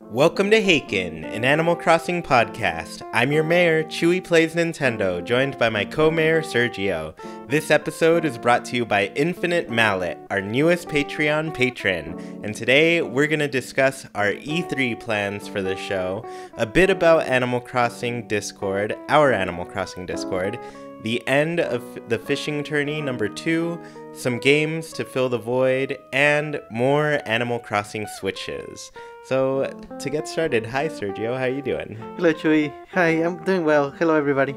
Welcome to Haken, an Animal Crossing podcast. I'm your mayor, Chewy Plays Nintendo, joined by my co-mayor, Sergio. This episode is brought to you by Infinite Mallet, our newest Patreon patron. And today, we're going to discuss our E3 plans for the show, a bit about Animal Crossing Discord, our Animal Crossing Discord, the end of the fishing tourney number 2, some games to fill the void, and more Animal Crossing switches. So, to get started, hi Sergio, how you doing? Hello Chewy. Hi, I'm doing well. Hello everybody.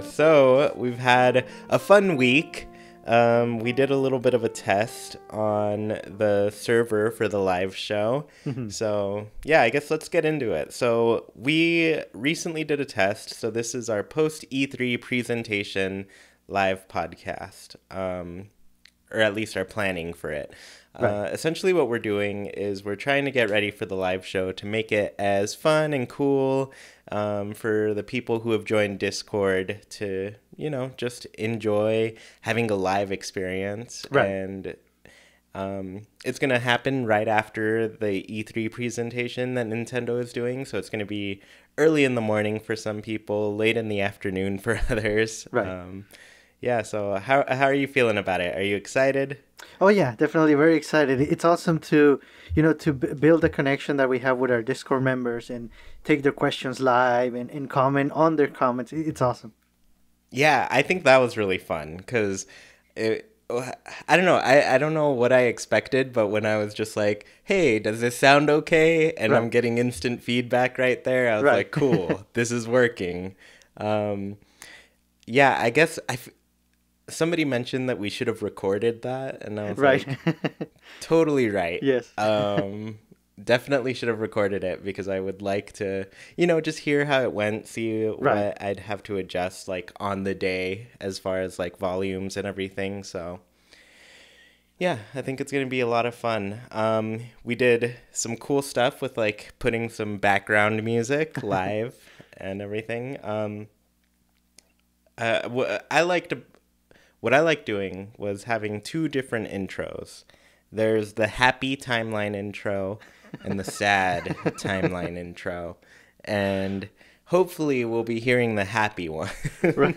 So, we've had a fun week. We did a little bit of a test on the server for the live show. So, yeah, I guess let's get into it. So, we recently did a test. So, this is our post E3 presentation live podcast, or at least our planning for it. Right. Essentially what we're doing is we're trying to get ready for the live show to make it as fun and cool for the people who have joined Discord to, just enjoy having a live experience. Right. And it's going to happen right after the E3 presentation that Nintendo is doing. So it's going to be early in the morning for some people, late in the afternoon for others. Right. Yeah, so how are you feeling about it? Are you excited? Oh yeah, definitely very excited. It's awesome to, build a connection that we have with our Discord members and take their questions live and comment on their comments. It's awesome. Yeah, I think that was really fun because I don't know. I don't know what I expected, but when I was just like, hey, does this sound okay? And Right. I'm getting instant feedback right there. I was Right. like, cool, this is working. Yeah, I guess somebody mentioned that we should have recorded that, and I was Right. like, totally right. Yes. Definitely should have recorded it because I would like to, just hear how it went, see Right. what I'd have to adjust like on the day as far as like volumes and everything. So yeah, I think it's going to be a lot of fun. We did some cool stuff with like putting some background music live and everything. What I liked doing was having two different intros. There's the happy timeline intro and the sad timeline intro. And hopefully we'll be hearing the happy one. Right.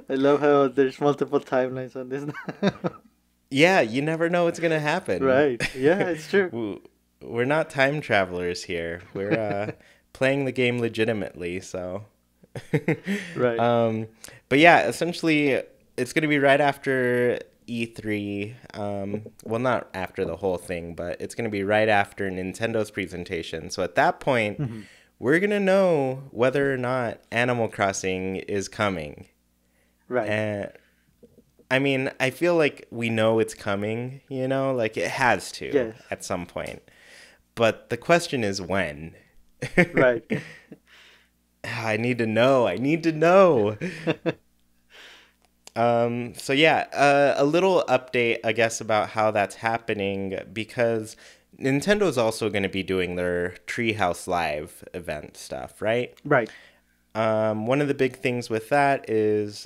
I love how there's multiple timelines on this. Yeah, you never know what's going to happen. Right. Yeah, it's true. We're not time travelers here. We're playing the game legitimately, so... Right. But yeah, essentially, it's going to be right after E3. Well, not after the whole thing, but it's going to be right after Nintendo's presentation. So at that point, we're going to know whether or not Animal Crossing is coming. Right. And I mean, I feel like we know it's coming, like it has to Yes. at some point. But the question is when. Right. I need to know. So yeah, a little update, I guess, about how that's happening because Nintendo's also going to be doing their Treehouse Live event stuff, right? Right. One of the big things with that is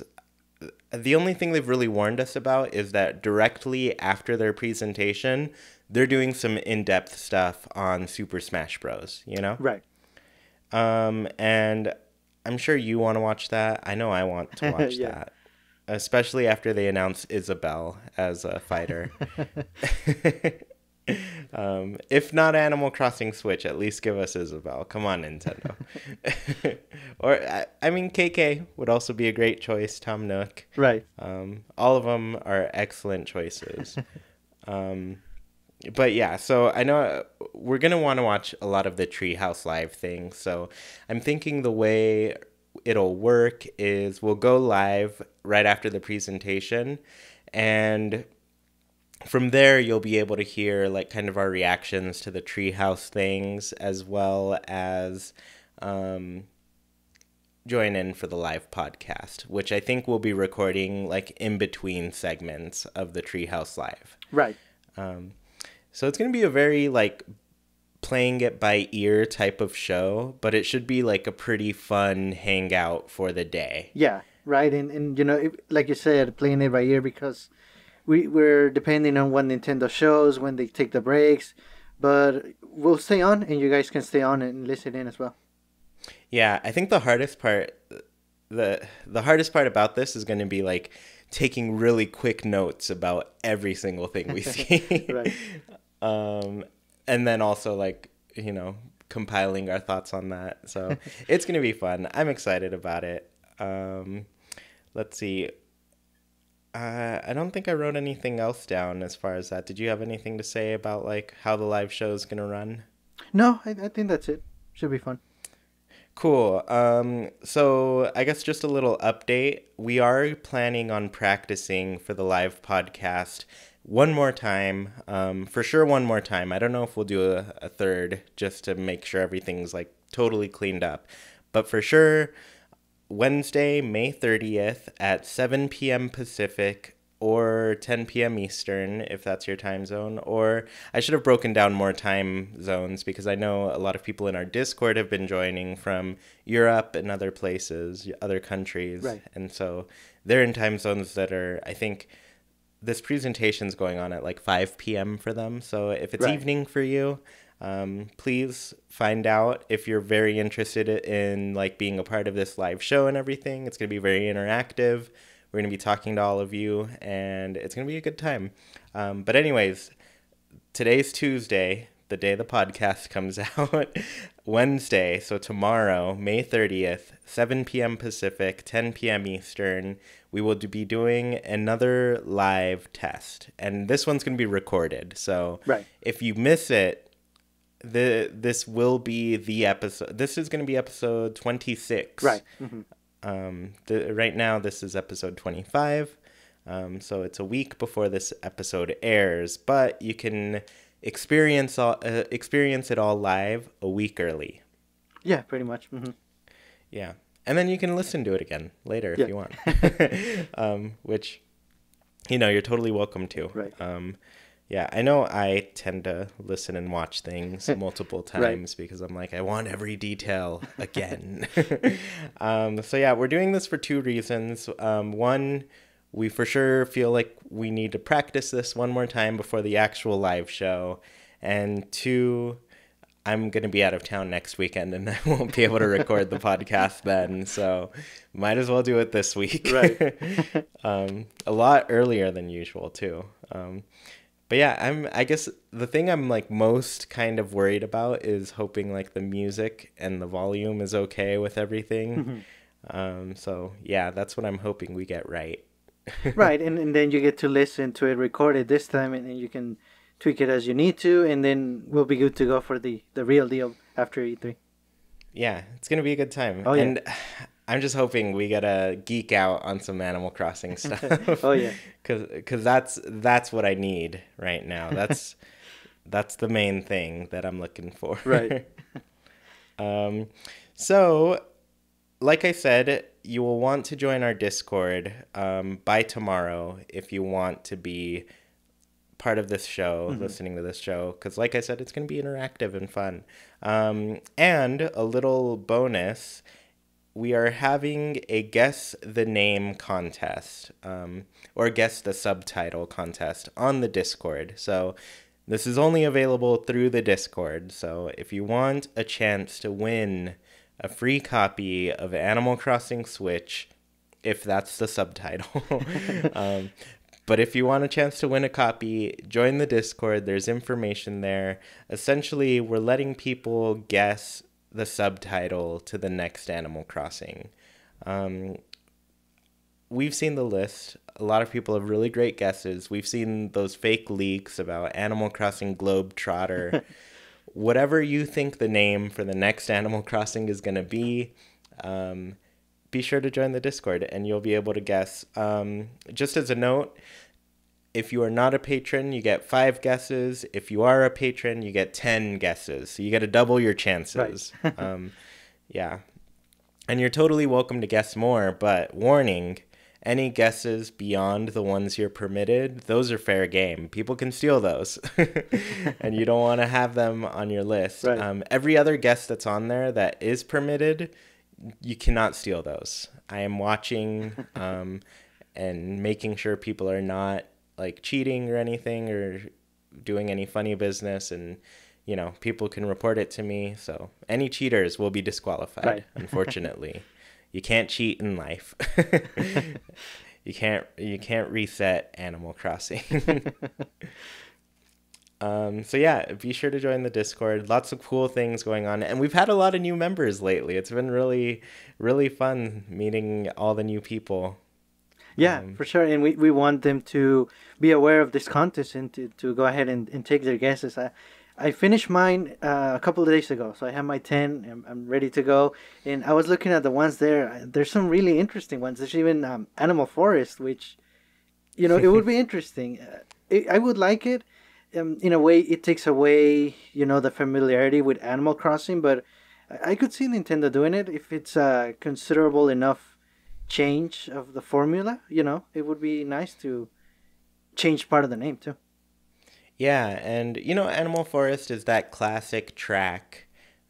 the only thing they've really warned us about is that directly after their presentation, they're doing some in-depth stuff on Super Smash Bros., Right. And I'm sure you want to watch that. I know I want to watch Yeah. that. Especially after they announce Isabelle as a fighter. If not Animal Crossing Switch, at least give us Isabelle. Come on, Nintendo. Or, I mean, KK would also be a great choice. Tom Nook. Right. All of them are excellent choices. But yeah, so I know we're going to want to watch a lot of the Treehouse Live thing. So I'm thinking the way it'll work is we'll go live right after the presentation. And from there, you'll be able to hear like kind of our reactions to the Treehouse things as well as join in for the live podcast, which I think we'll be recording like in between segments of the Treehouse Live. Right. So it's going to be a very, like, playing it by ear type of show, but it should be, like, a pretty fun hangout for the day. Yeah, right. And like you said, playing it by ear because we're depending on what Nintendo shows, when they take the breaks, But we'll stay on, and you guys can stay on and listen in as well. Yeah, I think the hardest part, the hardest part about this is going to be like taking really quick notes about every single thing we see. Right. And then also like, compiling our thoughts on that. So it's going to be fun. I'm excited about it. Let's see. I don't think I wrote anything else down as far as that. Did you have anything to say about like how the live show is going to run? No, I think that's it. Should be fun. Cool. So I guess just a little update. We are planning on practicing for the live podcast one more time. For sure, one more time. I don't know if we'll do a third just to make sure everything's like totally cleaned up. But for sure, Wednesday, May 30th at 7 p.m. Pacific or 10 p.m. Eastern, if that's your time zone. Or I should have broken down more time zones because I know a lot of people in our Discord have been joining from Europe and other places, other countries. Right. And so they're in time zones that are, I think, this presentation's going on at like 5 p.m. for them. So if it's Right. evening for you, please find out if you're very interested in like being a part of this live show and everything. It's going to be very interactive. We're going to be talking to all of you, and it's going to be a good time. But anyways, today's Tuesday, the day the podcast comes out. Wednesday, so tomorrow, May 30th, 7 p.m. Pacific, 10 p.m. Eastern, we will be doing another live test. And this one's going to be recorded. So Right. if you miss it, this will be the episode. This is going to be episode 26. Right. Mm-hmm. Right now, this is episode 25. So it's a week before this episode airs, but you can experience it all live a week early. Yeah, pretty much. Mm-hmm. Yeah. And then you can listen to it again later if you want. Which, you're totally welcome to. Right. Yeah, I know I tend to listen and watch things multiple times because I'm like, I want every detail again. So yeah, we're doing this for two reasons. One, we for sure feel like we need to practice this one more time before the actual live show. And two, I'm going to be out of town next weekend and I won't be able to record the podcast then. So might as well do it this week. Right. A lot earlier than usual too. But yeah, I guess the thing I'm like most kind of worried about is hoping like the music and the volume is okay with everything. So yeah, that's what I'm hoping we get right. Right, and then you get to listen to it recorded this time, and then you can tweak it as you need to, and then we'll be good to go for the real deal after E3. Yeah, it's going to be a good time. Oh, yeah. And I'm just hoping we get to geek out on some Animal Crossing stuff. Oh, yeah. Because that's what I need right now. That's the main thing that I'm looking for. Right. So, like I said, you will want to join our Discord by tomorrow if you want to be part of this show, listening to this show, because like I said, it's going to be interactive and fun. And a little bonus, we are having a guess the name contest, or guess the subtitle contest on the Discord. So this is only available through the Discord. So if you want a chance to win a free copy of Animal Crossing Switch, if that's the subtitle, but if you want a chance to win a copy, join the Discord. There's information there. Essentially, we're letting people guess the subtitle to the next Animal Crossing. We've seen the list. A lot of people have really great guesses. We've seen those fake leaks about Animal Crossing Globetrotter. Whatever you think the name for the next Animal Crossing is going to be sure to join the Discord and you'll be able to guess. Just as a note, if you are not a patron, you get 5 guesses. If you are a patron, you get 10 guesses. So you get to double your chances. Right. Yeah. And you're totally welcome to guess more, but warning, any guesses beyond the ones you're permitted, those are fair game. People can steal those. And you don't want to have them on your list. Right. Every other guess that's on there that is permitted, you cannot steal those. I am watching and making sure people are not like cheating or anything or doing any funny business. And people can report it to me. So any cheaters will be disqualified, Right. unfortunately. You can't cheat in life. You can't reset Animal Crossing. So yeah, be sure to join the Discord. Lots of cool things going on. And we've had a lot of new members lately. It's been really, really fun meeting all the new people. Yeah, for sure. And we want them to be aware of this contest and to go ahead and take their guesses. I finished mine a couple of days ago. So I have my 10. I'm ready to go. And I was looking at the ones there. There's some really interesting ones. There's even Animal Forest, which, it would be interesting. I would like it. In a way, it takes away, the familiarity with Animal Crossing. But I could see Nintendo doing it if it's considerable enough change of the formula. It would be nice to change part of the name too. Yeah, and Animal Forest is that classic track.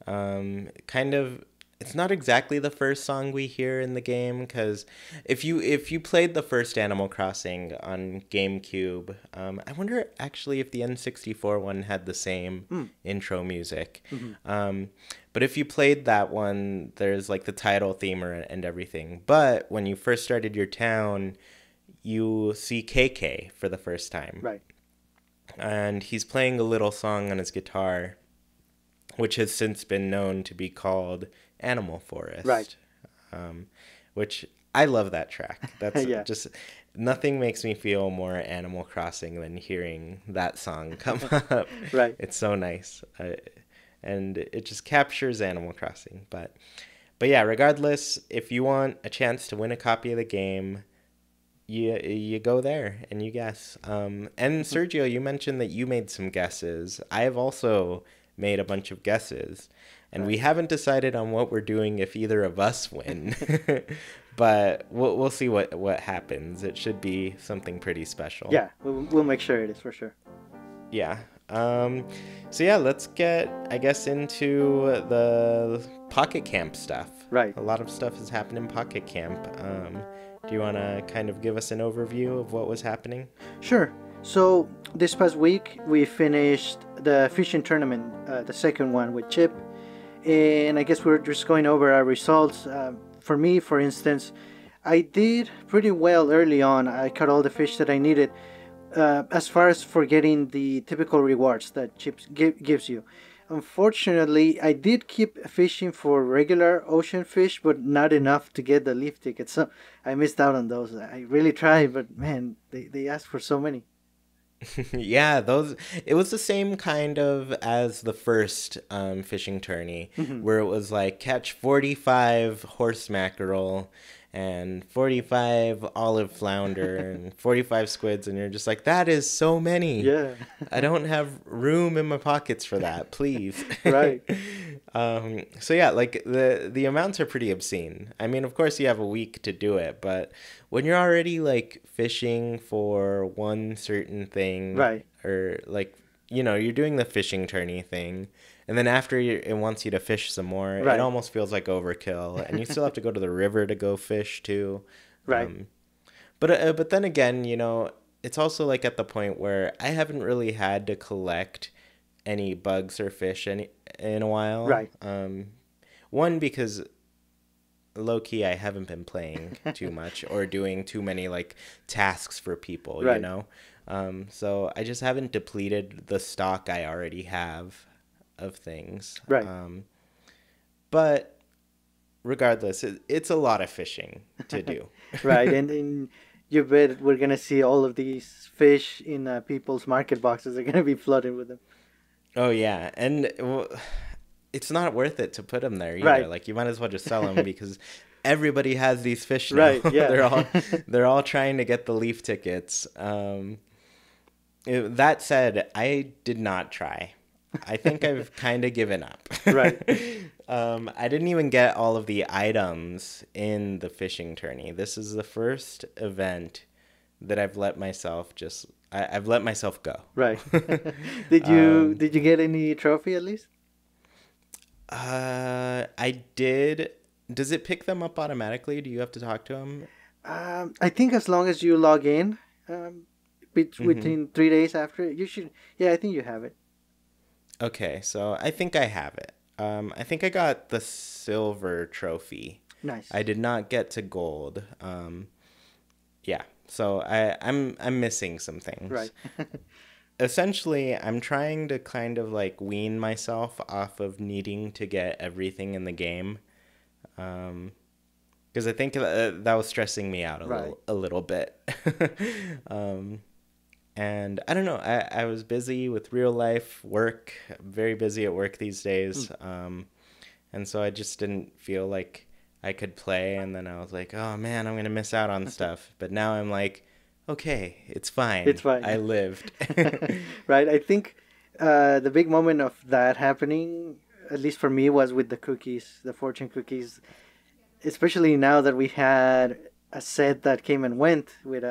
Kind of, it's not exactly the first song we hear in the game, because if you played the first Animal Crossing on GameCube, I wonder actually if the N64 one had the same intro music. But if you played that one, there's like the title theme and everything. But when you first started your town, you see KK for the first time. Right. And he's playing a little song on his guitar, which has since been known to be called Animal Forest. Right. Which I love that track. That's Yeah. just, nothing makes me feel more Animal Crossing than hearing that song come up. Right. It's so nice. And it just captures Animal Crossing. But yeah, regardless, if you want a chance to win a copy of the game, you go there and you guess. And Sergio, you mentioned that you made some guesses. I have also made a bunch of guesses, and we haven't decided on what we're doing if either of us win. But we'll see what happens. It should be something pretty special. Yeah, we'll make sure it is for sure. Yeah. So yeah, let's get, I guess, into the Pocket Camp stuff. Right. A lot of stuff has happened in Pocket Camp. Do you want to kind of give us an overview of what was happening? Sure. So this past week we finished the fishing tournament, the second one with Chip, and I guess we're just going over our results. For me, for instance, I did pretty well early on. I caught all the fish that I needed. As far as for getting the typical rewards that Chips gives you. Unfortunately, I did keep fishing for regular ocean fish, but not enough to get the leaf tickets. So I missed out on those. I really tried, but man, they asked for so many. Yeah, it was the same kind of as the first fishing tourney, where it was like catch 45 horse mackerel and 45 olive flounder and 45 squids, and you're just like, that is so many. Yeah. I don't have room in my pockets for that, please. Right. So yeah, like the amounts are pretty obscene. I mean, of course you have a week to do it, but when you're already like fishing for one certain thing, Right, or like, you're doing the fishing tourney thing, and then after it wants you to fish some more, right. It almost feels like overkill, and you still have to go to the river to go fish too. Right. But then again, it's also like at the point where I haven't really had to collect any bugs or fish in a while. Right. One, because low key I haven't been playing too much or doing too many like tasks for people, Right. So I just haven't depleted the stock I already have of things. Right. But regardless, it's a lot of fishing to do. Right, and you bet we're gonna see all of these fish in people's market boxes. They're gonna be flooded with them. Oh yeah, and it's not worth it to put them there either. Right. Like you might as well just sell them because everybody has these fish now. Right, yeah. they're all trying to get the leaf tickets. That said, I did not try. I think I've kind of given up. Right. I didn't even get all of the items in the fishing tourney. This is the first event that I've let myself I've let myself go. Right. Did you get any trophy at least? I did. Does it pick them up automatically? Do you have to talk to them? I think as long as you log in, within 3 days after, you should. Yeah, I think you have it. Okay, so I think I have it. I think I got the silver trophy. Nice. I did not get to gold. Yeah, so I'm missing some things. Right. Essentially, I'm trying to kind of like wean myself off of needing to get everything in the game. Because I think that was stressing me out a little bit. And I don't know, I was busy with real life work, very busy at work these days. And so I just didn't feel like I could play. And then I was like, oh man, I'm going to miss out on stuff. But now I'm like, okay, it's fine. It's fine. I lived. Right. I think the big moment of that happening, at least for me, was with the cookies, the fortune cookies. Especially now that we had a set that came and went with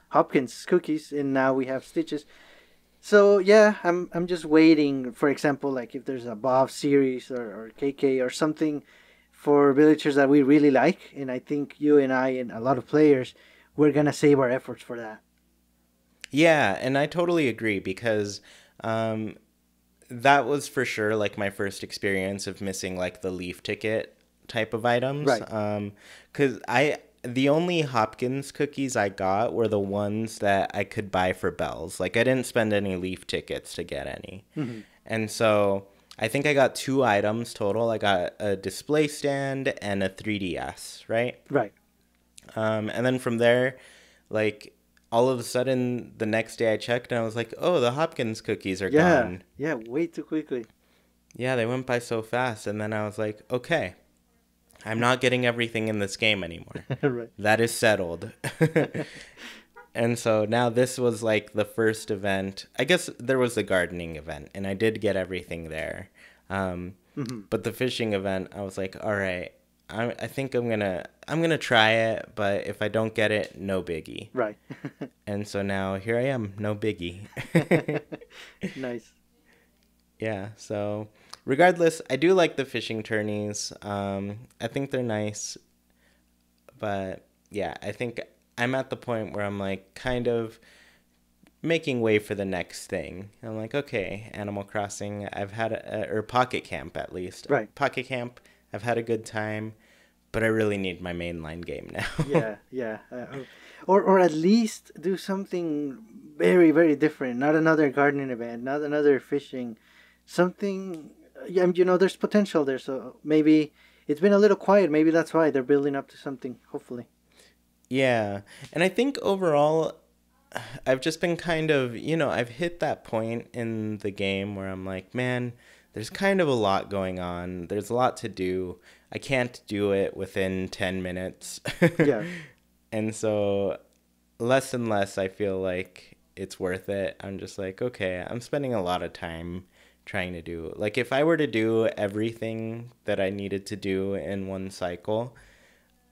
Hopkins cookies, and now we have Stitches. So yeah, I'm just waiting. For example, like if there's a Bob series or KK or something for villagers that we really like, and I think you and I and a lot of players, we're gonna save our efforts for that. Yeah, and I totally agree because that was for sure like my first experience of missing like the leaf ticket type of items. Right. Because the only Hopkins cookies I got were the ones that I could buy for bells. Like I didn't spend any leaf tickets to get any. Mm-hmm. And so I think I got 2 items total. I got a display stand and a 3DS, right? Right. And then from there, like all of a sudden the next day I checked and I was like, oh, the Hopkins cookies are gone. Yeah, way too quickly. Yeah, they went by so fast. And then I was like, okay, I'm not getting everything in this game anymore. Right. That is settled. And so now this was like the first event. I guess there was the gardening event, and I did get everything there. But the fishing event, I was like, all right, I think I'm gonna try it, but if I don't get it, no biggie. Right. And so now here I am, no biggie. Nice. Yeah, so regardless, I do like the fishing tourneys. I think they're nice. But yeah, I think I'm at the point where I'm like kind of making way for the next thing. I'm like, okay, Animal Crossing, I've had or Pocket Camp at least. Right. Pocket Camp, I've had a good time, but I really need my mainline game now. Yeah. Or at least do something very, very different. Not another gardening event, not another fishing. Something, yeah, there's potential there. So maybe it's been a little quiet. Maybe that's why they're building up to something, hopefully. Yeah. And I think overall, I've just been kind of, I've hit that point in the game where I'm like, man, there's kind of a lot going on. There's a lot to do. I can't do it within 10 minutes. Yeah. And so less and less I feel like it's worth it. I'm just like, okay, I'm spending a lot of time trying to do. Like if I were to do everything that I needed to do in one cycle,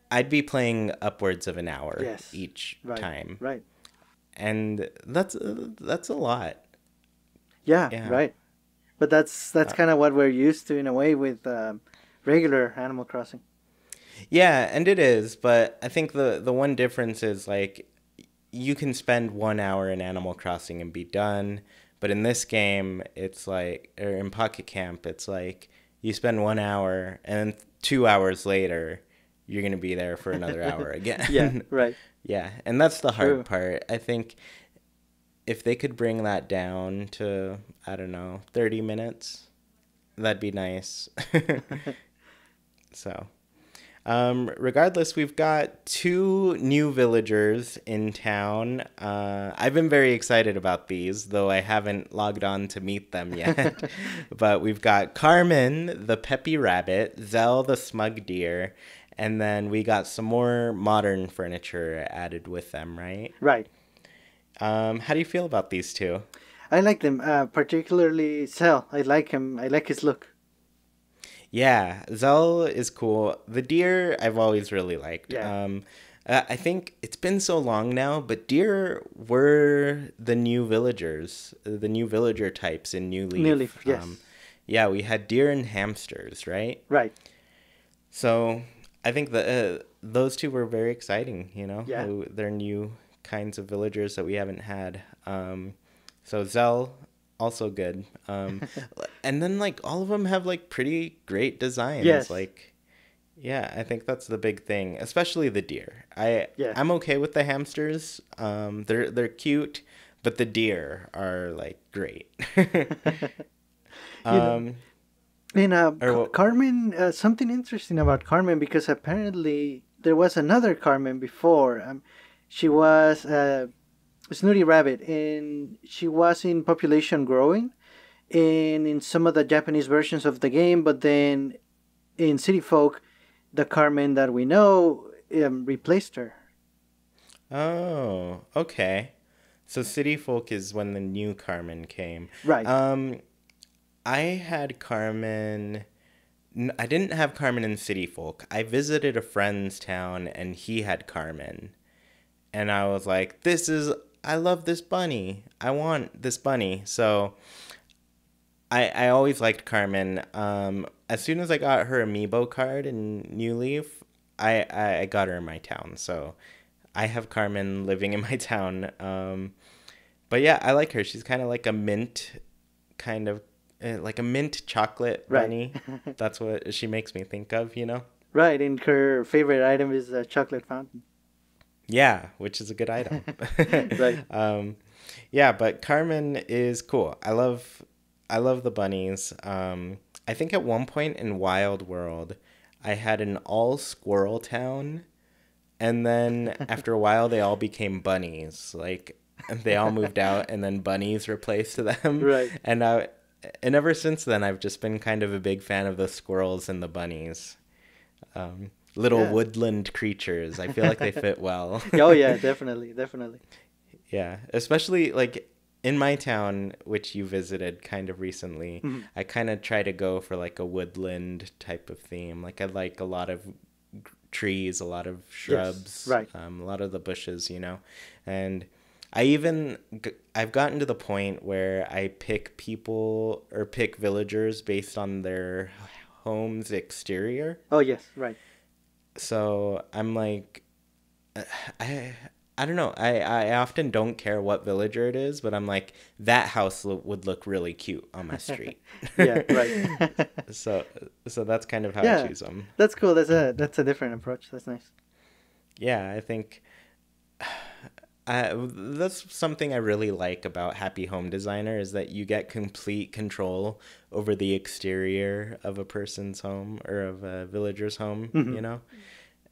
I'd be playing upwards of an hour each time. Right. And that's a lot. Yeah. Right. But that's kind of what we're used to in a way with regular Animal Crossing. Yeah, and it is, but I think the one difference is like you can spend 1 hour in Animal Crossing and be done, but in this game it's like, or in Pocket Camp, it's like you spend 1 hour and 2 hours later you're going to be there for another hour again. Yeah, right. Yeah, and that's the hard part. I think if they could bring that down to, I don't know, 30 minutes, that'd be nice. So, regardless, we've got 2 new villagers in town. I've been very excited about these, though I haven't logged on to meet them yet. But we've got Carmen, the peppy rabbit, Zell, the smug deer, and then we got some more modern furniture added with them, right? Right. How do you feel about these 2? I like them, particularly Zell. I like him. I like his look. Yeah, Zell is cool. The deer I've always really liked. Yeah. I think it's been so long now, but deer were the new villagers, the new villager types in New Leaf. New Leaf, yes. Yeah, we had deer and hamsters, right? Right. So I think those 2 were very exciting, Yeah. They're new kinds of villagers that we haven't had. So Zell, Also good. And then like all of them have like pretty great designs. Yes. Like, yeah, I think that's the big thing, especially the deer. Yeah. I'm okay with the hamsters. They're cute, but the deer are like great. You know, um, and or Carmen, something interesting about Carmen because apparently there was another Carmen before. She was Snooty Rabbit, and she was in population growing, and in some of the Japanese versions of the game. But then in City Folk, the Carmen that we know replaced her. oh, okay. So City Folk is when the new Carmen came. Right. I had Carmen. I didn't have Carmen in City Folk. I visited a friend's town and he had Carmen. And I was like, I love this bunny. I want this bunny. So I always liked Carmen. As soon as I got her amiibo card in New Leaf, I got her in my town. So I have Carmen living in my town. But yeah, I like her. She's kind of like a mint, kind of like a mint chocolate bunny. Right. That's what she makes me think of, you know? Right, and her favorite item is a chocolate fountain. Yeah, which is a good item. Right. Yeah, but Carmen is cool. I love the bunnies. I think at one point in Wild World, I had an all squirrel town, and then after a while, they all became bunnies. Like they all moved out, and then bunnies replaced them. Right. And ever since then, I've just been kind of a big fan of the squirrels and the bunnies. Little Yeah. woodland creatures. I feel like they fit well. Oh yeah, definitely, definitely. Yeah, especially like in my town, which you visited kind of recently, Mhm. I kind of try to go for like a woodland type of theme. Like I like a lot of trees, a lot of shrubs, right. a lot of the bushes, you know. And I've gotten to the point where I pick people or pick villagers based on their home's exterior. Oh yes, right. So I'm like, I I don't know. I often don't care what villager it is, but I'm like that house would look really cute on my street. Yeah, right. so so that's kind of how Yeah, I choose them. that's cool. That's a different approach. That's nice. Yeah, I think that's something I really like about Happy Home Designer is that you get complete control over the exterior of a person's home or of a villager's home, Mhm. you know?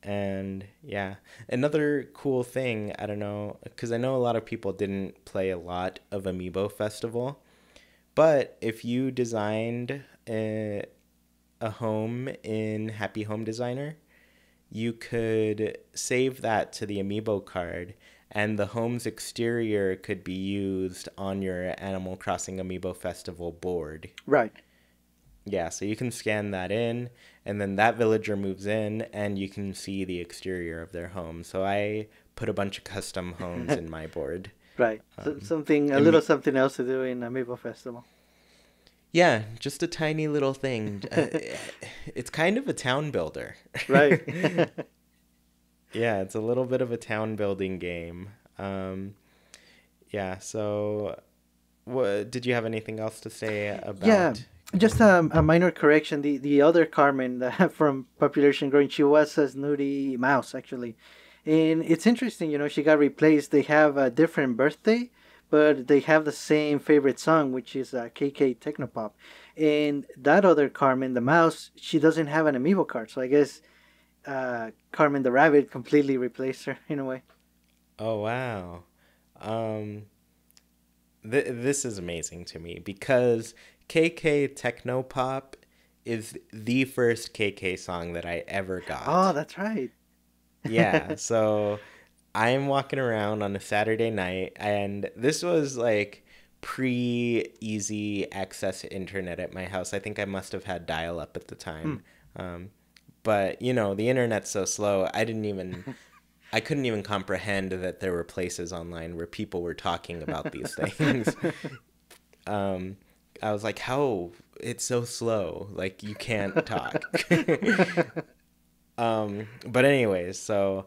And yeah, another cool thing, I don't know, because I know a lot of people didn't play a lot of Amiibo Festival, but if you designed a home in Happy Home Designer, you could save that to the Amiibo card, and the home's exterior could be used on your Animal Crossing Amiibo Festival board. Right. Yeah, so you can scan that in, and then that villager moves in, and you can see the exterior of their home. So I put a bunch of custom homes in my board. Right. Something a and little something else to do in Amiibo Festival. Yeah, just a tiny little thing. It's kind of a town builder. Right. Yeah, it's a little bit of a town building game. Yeah, so did you have anything else to say about? Yeah. Just a minor correction. The other Carmen from Population Growing, she was a snooty mouse actually, and it's interesting. You know, she got replaced. They have a different birthday, but they have the same favorite song, which is KK Technopop. And that other Carmen, the mouse, she doesn't have an amiibo card. So I guess Carmen the rabbit completely replaced her in a way. Oh, wow. This is amazing to me because KK Technopop is the first KK song that I ever got. Oh, that's right. Yeah, so I'm walking around on a Saturday night, and this was like pre-easy access to internet at my house. I think I must have had dial-up at the time. But, you know, the internet's so slow, I couldn't even comprehend that there were places online where people were talking about these things. I was like, how? It's so slow. Like, you can't talk. But anyways, so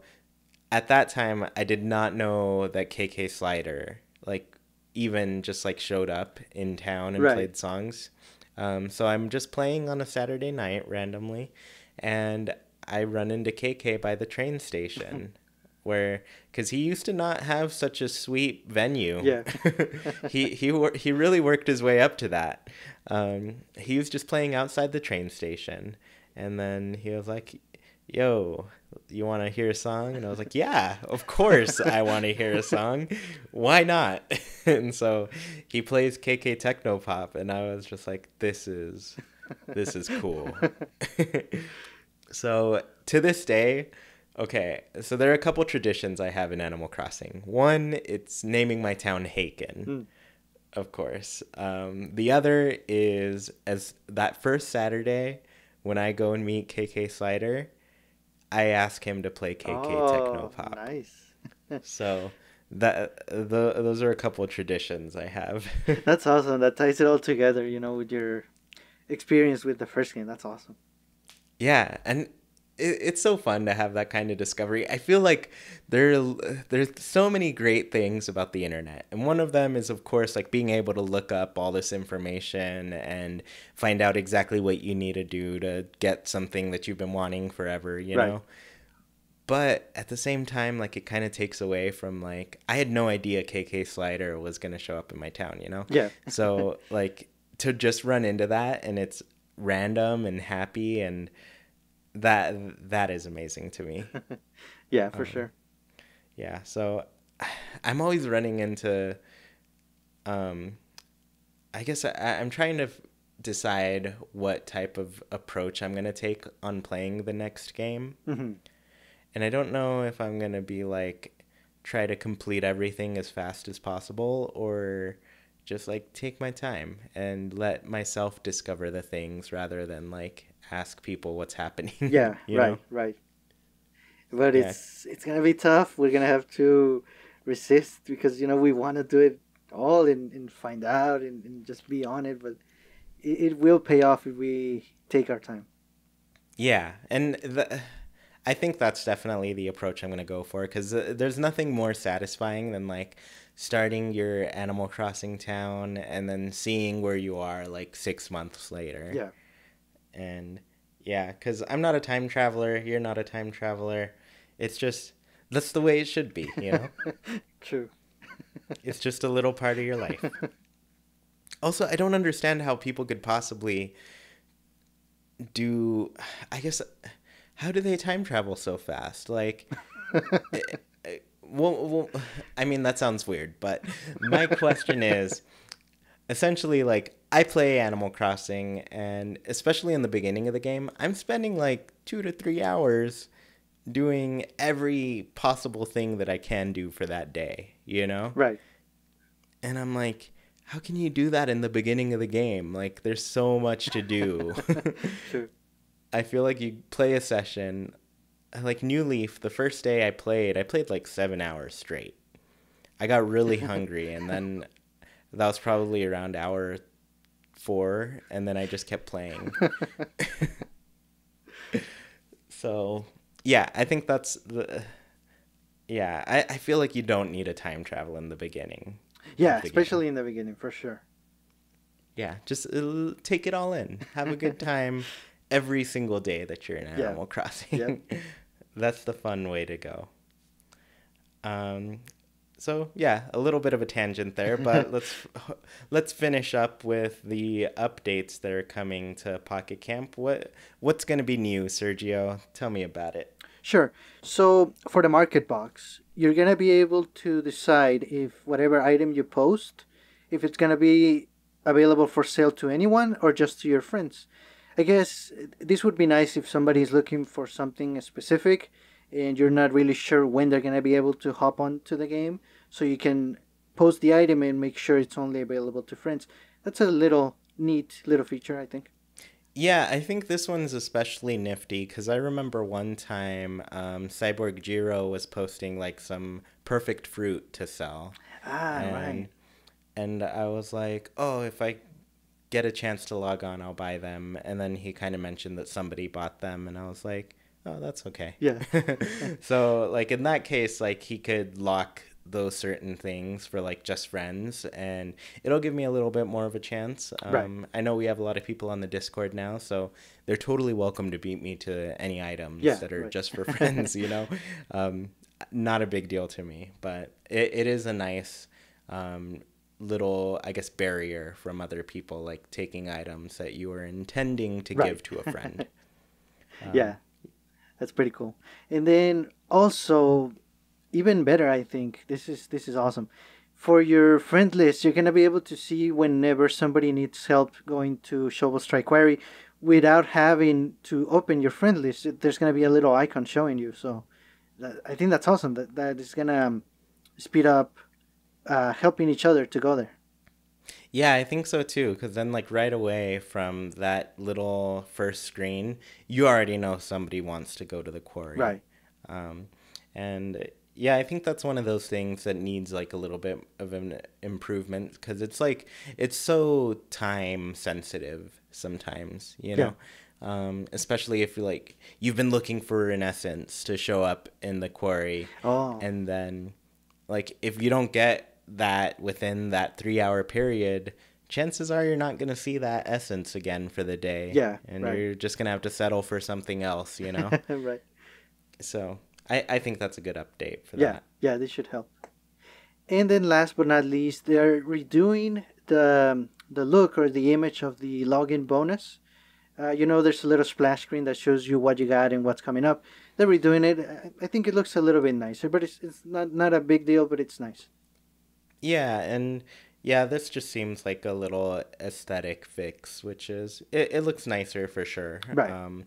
at that time, I did not know that KK Slider, like, even just like showed up in town and Right. played songs. So I'm just playing on a Saturday night randomly, and I run into KK by the train station. Where, because he used to not have such a sweet venue. Yeah. He really worked his way up to that. He was just playing outside the train station, and then he was like, "Yo, you want to hear a song?" And I was like, "Yeah, of course I want to hear a song. Why not?" And so he plays KK Techno Pop, and I was just like, "This is cool." So to this day, okay, so there are a couple traditions I have in Animal Crossing. One, it's naming my town Haken, of course. The other is, as that first Saturday when I go and meet KK Slider, I ask him to play KK Techno Pop. Nice. So those are a couple of traditions I have. That's awesome. That ties it all together, with your experience with the first game. That's awesome. Yeah, and it's so fun to have that kind of discovery. I feel like there's so many great things about the internet, and one of them is, of course, like being able to look up all this information and find out exactly what you need to do to get something that you've been wanting forever, you know? But at the same time, like, it kind of takes away from, like, I had no idea KK Slider was going to show up in my town, you know? Yeah. So, like, to just run into that, and it's random and happy, and that is amazing to me. Yeah, for sure. Yeah, so I'm always running into, I guess I'm trying to decide what type of approach I'm going to take on playing the next game. And I don't know if I'm going to be like, try to complete everything as fast as possible, or just like take my time and let myself discover the things rather than like ask people what's happening. Yeah, you know? right. But Yeah. it's gonna be tough. We're gonna have to resist because we want to do it all and find out and just be on it. But it will pay off if we take our time. Yeah, and I think that's definitely the approach I'm going to go for, because there's nothing more satisfying than like starting your Animal Crossing town and then seeing where you are like 6 months later. Yeah. And yeah, because I'm not a time traveler, you're not a time traveler. It's just, that's the way it should be, you know? True. It's just a little part of your life. Also, I don't understand how people could possibly do, I guess, how do they time travel so fast? Like, well, I mean, that sounds weird, but my question is, essentially, like, I play Animal Crossing, and especially in the beginning of the game, I'm spending like 2 to 3 hours doing every possible thing that I can do for that day, you know? Right. And I'm like, how can you do that in the beginning of the game? Like, there's so much to do. True. I feel like you play a session, like New Leaf, the first day I played like 7 hours straight. I got really hungry, and then that was probably around hour 4, and then I just kept playing. So, yeah, I think that's I feel like you don't need a time travel in the beginning. Yeah, especially in the beginning, for sure. Yeah, just take it all in. Have a good time every single day that you're in Animal Crossing. Yep. That's the fun way to go. So yeah, a little bit of a tangent there, but let's finish up with the updates that are coming to Pocket Camp. What's going to be new, Sergio? Tell me about it. Sure. So for the market box, you're gonna be able to decide if whatever item you post, if it's gonna be available for sale to anyone or just to your friends. I guess this would be nice if somebody is looking for something specific and you're not really sure when they're going to be able to hop onto the game. So you can post the item and make sure it's only available to friends. That's a neat little feature, I think. Yeah, I think this one's especially nifty because I remember one time Cyborg Jiro was posting like some perfect fruit to sell. Right. And I was like, oh, if I get a chance to log on, I'll buy them. And then he kind of mentioned that somebody bought them, and I was like, oh, that's okay. Yeah. So, like, in that case, like, he could lock those certain things for like just friends, and it'll give me a little bit more of a chance. Right. I know we have a lot of people on the Discord now, so they're totally welcome to beat me to any items Yeah, that are right. just for friends, you know. Not a big deal to me, but it is a nice little, I guess, barrier from other people, like taking items that you were intending to Right. give to a friend. Yeah, that's pretty cool. And then also, even better, I think this is awesome. For your friend list, you're gonna be able to see whenever somebody needs help going to Shovel Strike Quarry, without having to open your friend list. There's gonna be a little icon showing you. So I think that's awesome. That is gonna speed up helping each other to go there. Yeah, I think so too, because then, like, right away from that little first screen, you already know somebody wants to go to the quarry. Right. Um, and yeah, I think that's one of those things that needs like a little bit of an improvement, because it's like, it's so time sensitive sometimes, you Yeah. know? Especially if like you've been looking for an essence to show up in the quarry, Oh. and then like if you don't get that within that 3 hour period, chances are you're not going to see that essence again for the day. Yeah. And Right. you're just going to have to settle for something else, you know? Right. So I think that's a good update for Yeah. that. Yeah. This should help. And then last but not least, they're redoing the look or the image of the login bonus. There's a little splash screen that shows you what you got and what's coming up. They're redoing it. I think it looks a little bit nicer, but it's not a big deal, but it's nice. Yeah, and yeah, this just seems like a little aesthetic fix, which is it looks nicer for sure. Right.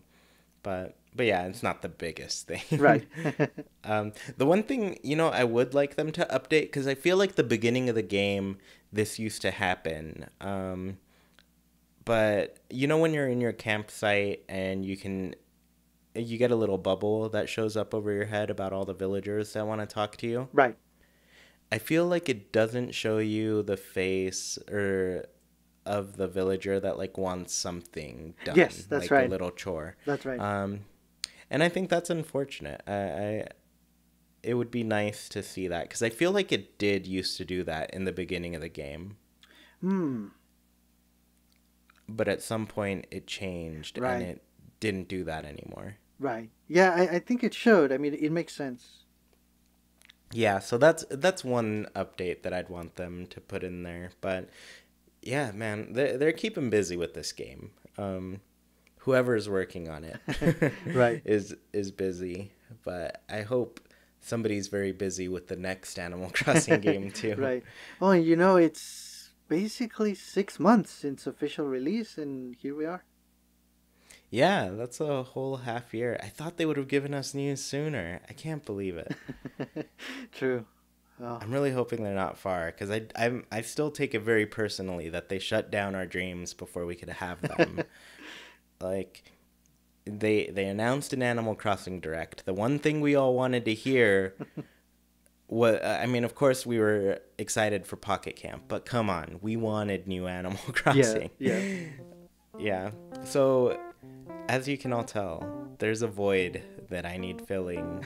But yeah, it's not the biggest Right. thing. The one thing, I would like them to update, because I feel like the beginning of the game, this used to happen. But when you're in your campsite and you get a little bubble that shows up over your head about all the villagers that want to talk to you. Right. I feel like it doesn't show you the face or of the villager that like wants something done. Yes, that's like right. a little chore. That's right. And I think that's unfortunate. It would be nice to see that, because I feel like it did used to do that in the beginning of the game. But at some point it changed, Right. and it didn't do that anymore. Right. Yeah, I think it should. I mean, it makes sense. Yeah, so that's one update that I'd want them to put in there. But yeah, man, they're keeping busy with this game. Whoever's working on it Right. is busy. But I hope somebody's very busy with the next Animal Crossing game too. Right. Oh, and it's basically 6 months since official release, and here we are. Yeah, that's a whole half year. I thought they would have given us news sooner. I can't believe it. True. Oh. I'm really hoping they're not far, because I still take it very personally that they shut down our dreams before we could have them. Like, they announced an Animal Crossing Direct. The one thing we all wanted to hear was, I mean, of course we were excited for Pocket Camp, but come on, we wanted new Animal Crossing. Yeah. Yeah. So, as you can all tell, there's a void that I need filling.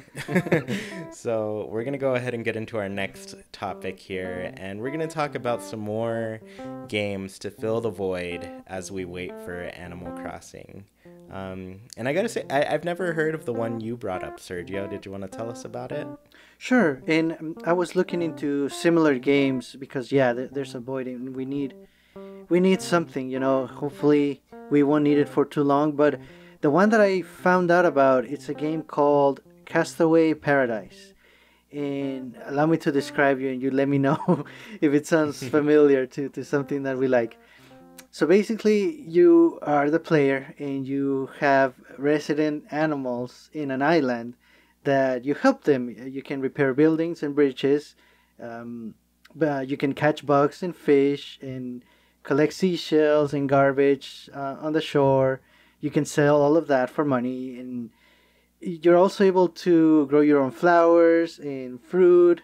So we're going to go ahead and get into our next topic here, and we're going to talk about some more games to fill the void as we wait for Animal Crossing. And I got to say, I've never heard of the one you brought up, Sergio. Did you want to tell us about it? Sure. And I was looking into similar games because, yeah, there's a void, and we need something, hopefully we won't need it for too long. But the one that I found out about, it's a game called Castaway Paradise. And allow me to describe you, and you let me know if it sounds familiar to something that we like. So basically, you are the player, and you have resident animals in an island that you help them. You can repair buildings and bridges, but you can catch bugs and fish and collect seashells and garbage on the shore. You can sell all of that for money, and you're also able to grow your own flowers and fruit.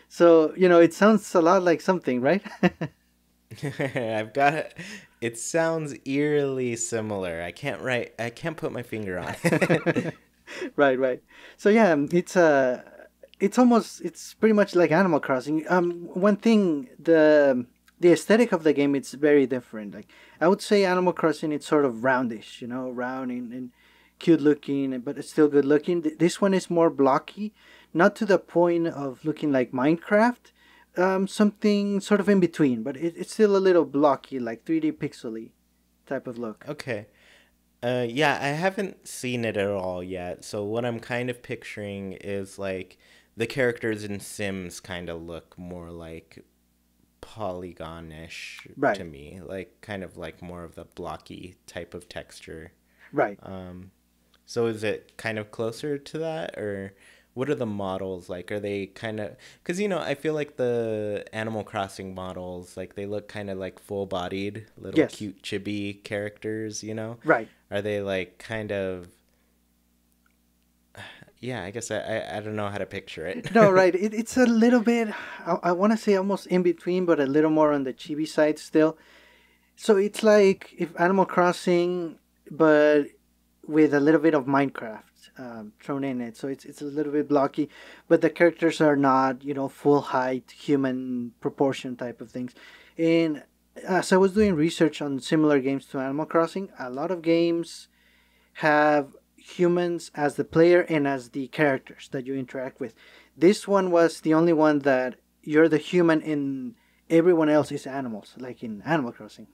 So, it sounds a lot like something, right? It sounds eerily similar. I can't put my finger on it. Right. So yeah, it's pretty much like Animal Crossing. One thing, the aesthetic of the game, it's very different. Like, I would say Animal Crossing, it's sort of roundish, round and cute looking, but it's still good looking. This one is more blocky, not to the point of looking like Minecraft. Something sort of in between, but it's still a little blocky, like 3D pixely type of look. Okay. Yeah, I haven't seen it at all yet. So what I'm kind of picturing is like the characters in Sims kind of look more like polygonish Right, to me, like kind of like more of the blocky type of texture. right. So is it kind of closer to that, or what are the models like? Are they kind of, because I feel like the Animal Crossing models, like they look kind of like full-bodied little Yes, cute chibi characters. right. Are they like kind of, yeah, I guess I don't know how to picture it. No, right. It's a little bit, I want to say almost in between, but a little more on the chibi side still. So it's like if Animal Crossing, but with a little bit of Minecraft thrown in it. So it's a little bit blocky, but the characters are not, full height, human proportion type of things. And as I was doing research on similar games to Animal Crossing, a lot of games have humans as the player and as the characters that you interact with. This one was the only one that you're the human and everyone else is animals, like in Animal Crossing.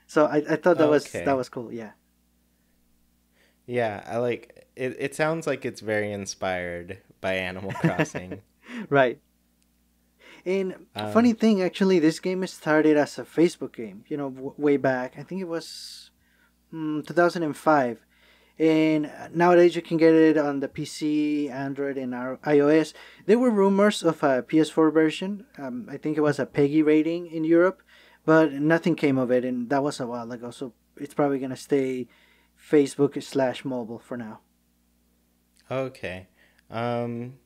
So I thought that Okay. was cool. Yeah. Yeah, I like it. It sounds like it's very inspired by Animal Crossing. Right. And funny Um, thing, actually, this game started as a Facebook game. Way back. I think it was 2005. And nowadays you can get it on the PC, Android, and iOS. There were rumors of a PS4 version. I think it was a PEGI rating in Europe, but nothing came of it, and that was a while ago. So it's probably gonna stay Facebook/mobile for now. okay. Um,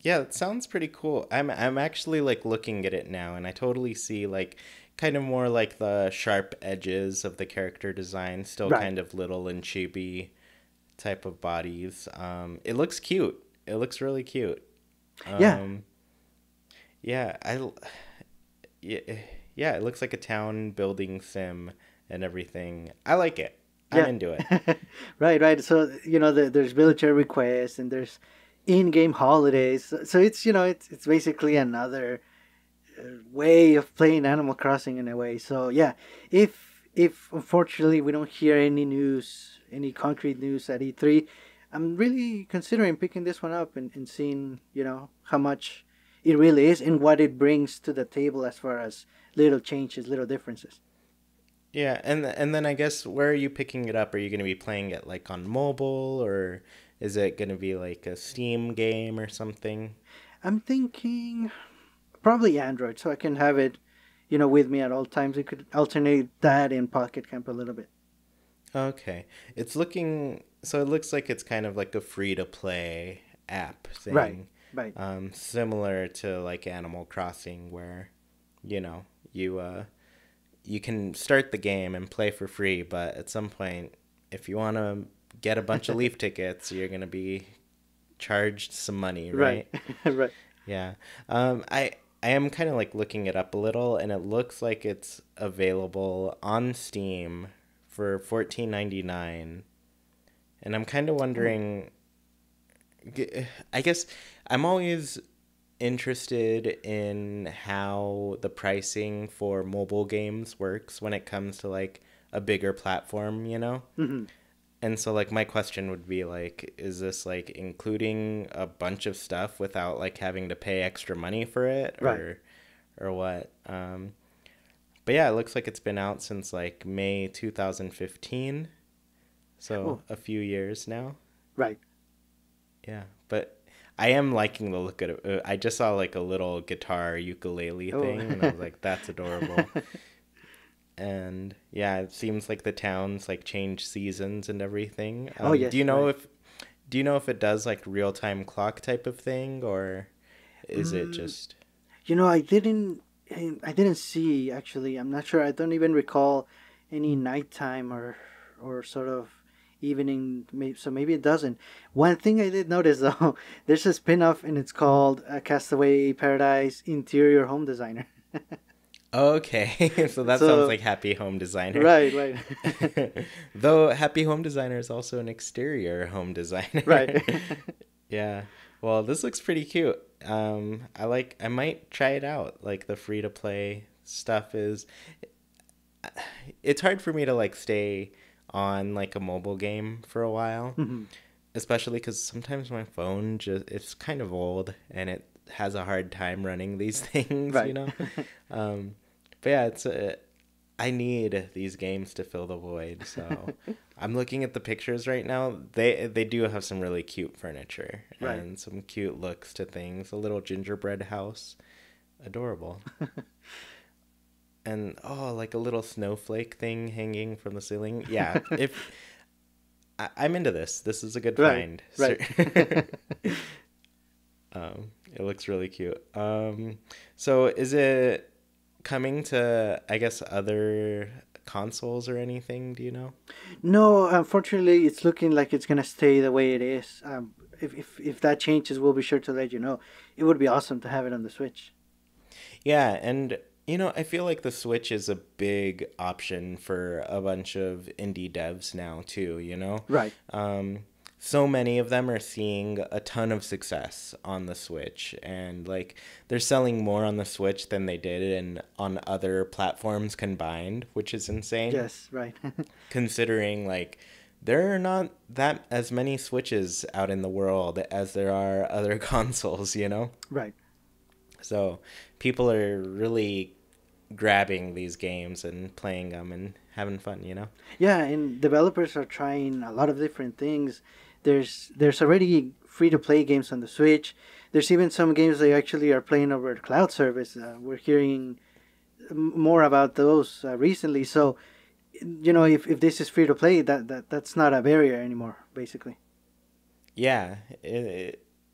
Yeah, it sounds pretty cool. I'm actually like looking at it now, and I totally see like kind of more like the sharp edges of the character design, still Right. kind of little and chibi type of bodies. It looks cute. It looks really cute. Yeah. Um, yeah, yeah, yeah, it looks like a town building sim and everything. I like it. I'm Yeah. into it. Right. Right. So there's military requests and there's in-game holidays. So it's it's basically another way of playing Animal Crossing in a way. So yeah, if unfortunately we don't hear any news, any concrete news at E3, I'm really considering picking this one up and seeing how much it really is and what it brings to the table as far as little changes, little differences. Yeah, and then I guess where are you picking it up? Are you going to be playing it like on mobile, or is it going to be like a Steam game or something? I'm thinking probably Android, so I can have it, with me at all times. It could alternate that and Pocket Camp a little bit. Okay. It's looking so it looks like it's kind of like a free to play app Right, thing. right. Similar to like Animal Crossing where, you know, you can start the game and play for free, but at some point if you want to get a bunch of leaf tickets, you're going to be charged some money, Right, right? right. Yeah. I am kind of like looking it up a little, and it looks like it's available on Steam for 14.99. And I'm kind of Oh, wondering, I guess I'm always interested in how the pricing for mobile games works when it comes to like a bigger platform. hmm. And so like my question would be like, is this like including a bunch of stuff without like having to pay extra money for it, Right. or what? But yeah, it looks like it's been out since like May 2015, so Oh, a few years now. right. Yeah, but I am liking the look at it. I just saw like a little guitar ukulele Oh, thing, and I was like, that's adorable. And yeah, it seems like the towns like change seasons and everything. oh yes, right. Do you know if it does like real time clock type of thing, or is it Mm, just I didn't see actually. I'm not sure. I don't even recall any nighttime or sort of evening. So maybe it doesn't. One thing I did notice though, there's a spin-off and it's called Castaway Paradise Interior Home Designer. Okay, so that sounds So like Happy Home Designer. right, right, Though Happy Home Designer is also an exterior home designer. right. Yeah. Well, this looks pretty cute. I might try it out. Like the free to play stuff is it's hard for me to like stay on like a mobile game for a while, Mhm. especially cuz sometimes my phone just it's kind of old and it has a hard time running these things, you Right. know. But yeah, I need these games to fill the void. So I'm looking at the pictures right now. They do have some really cute furniture Right. and some cute looks to things. A little gingerbread house, adorable. And oh, like a little snowflake thing hanging from the ceiling. Yeah, if I'm into this. This is a good Right, find. right. It looks really cute. So is it coming to, I guess, other consoles or anything? Do you know? No, unfortunately, it's looking like it's gonna stay the way it is. If that changes, we'll be sure to let you know. It would be awesome to have it on the Switch. Yeah, and I feel like the Switch is a big option for a bunch of indie devs now too, Right. So many of them are seeing a ton of success on the Switch, and like they're selling more on the Switch than they did on other platforms combined, which is insane. Yes. Right. Considering like there are not that as many Switches out in the world as there are other consoles. Right. So people are really grabbing these games and playing them and having fun. Yeah, and developers are trying a lot of different things. There's already free to play games on the Switch. There's even some games they actually are playing over cloud service. We're hearing more about those recently. So, if this is free to play, that's not a barrier anymore, basically. Yeah,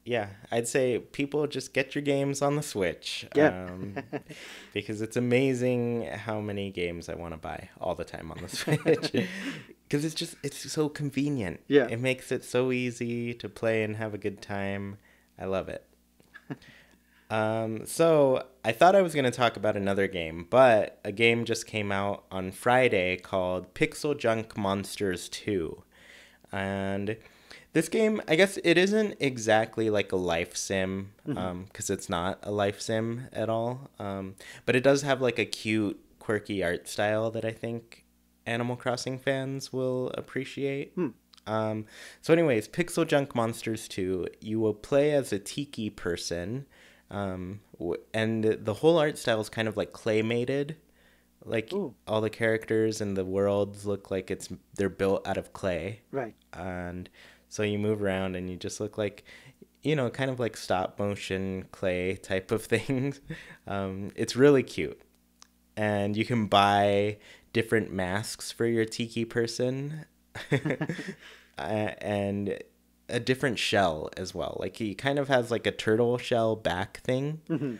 yeah. I'd say people just get your games on the Switch. Yeah. Because it's amazing how many games I want to buy all the time on the Switch. Because it's so convenient. Yeah. It makes it so easy to play and have a good time. I love it. So I thought I was going to talk about another game, but a game just came out on Friday called Pixel Junk Monsters 2. And this game, I guess it isn't exactly like a life sim, because it's not a life sim at all. But it does have like a cute, quirky art style that I think Animal Crossing fans will appreciate. So anyways, Pixel Junk Monsters 2, you will play as a tiki person, and the whole art style is kind of like claymated. Like Ooh. all the characters and the worlds look like they're built out of clay. Right. And so you move around and you just look like, kind of like stop motion clay type of things. It's really cute. And you can buy different masks for your tiki person. And a different shell as well. Like he kind of has like a turtle shell back thing. Mm-hmm.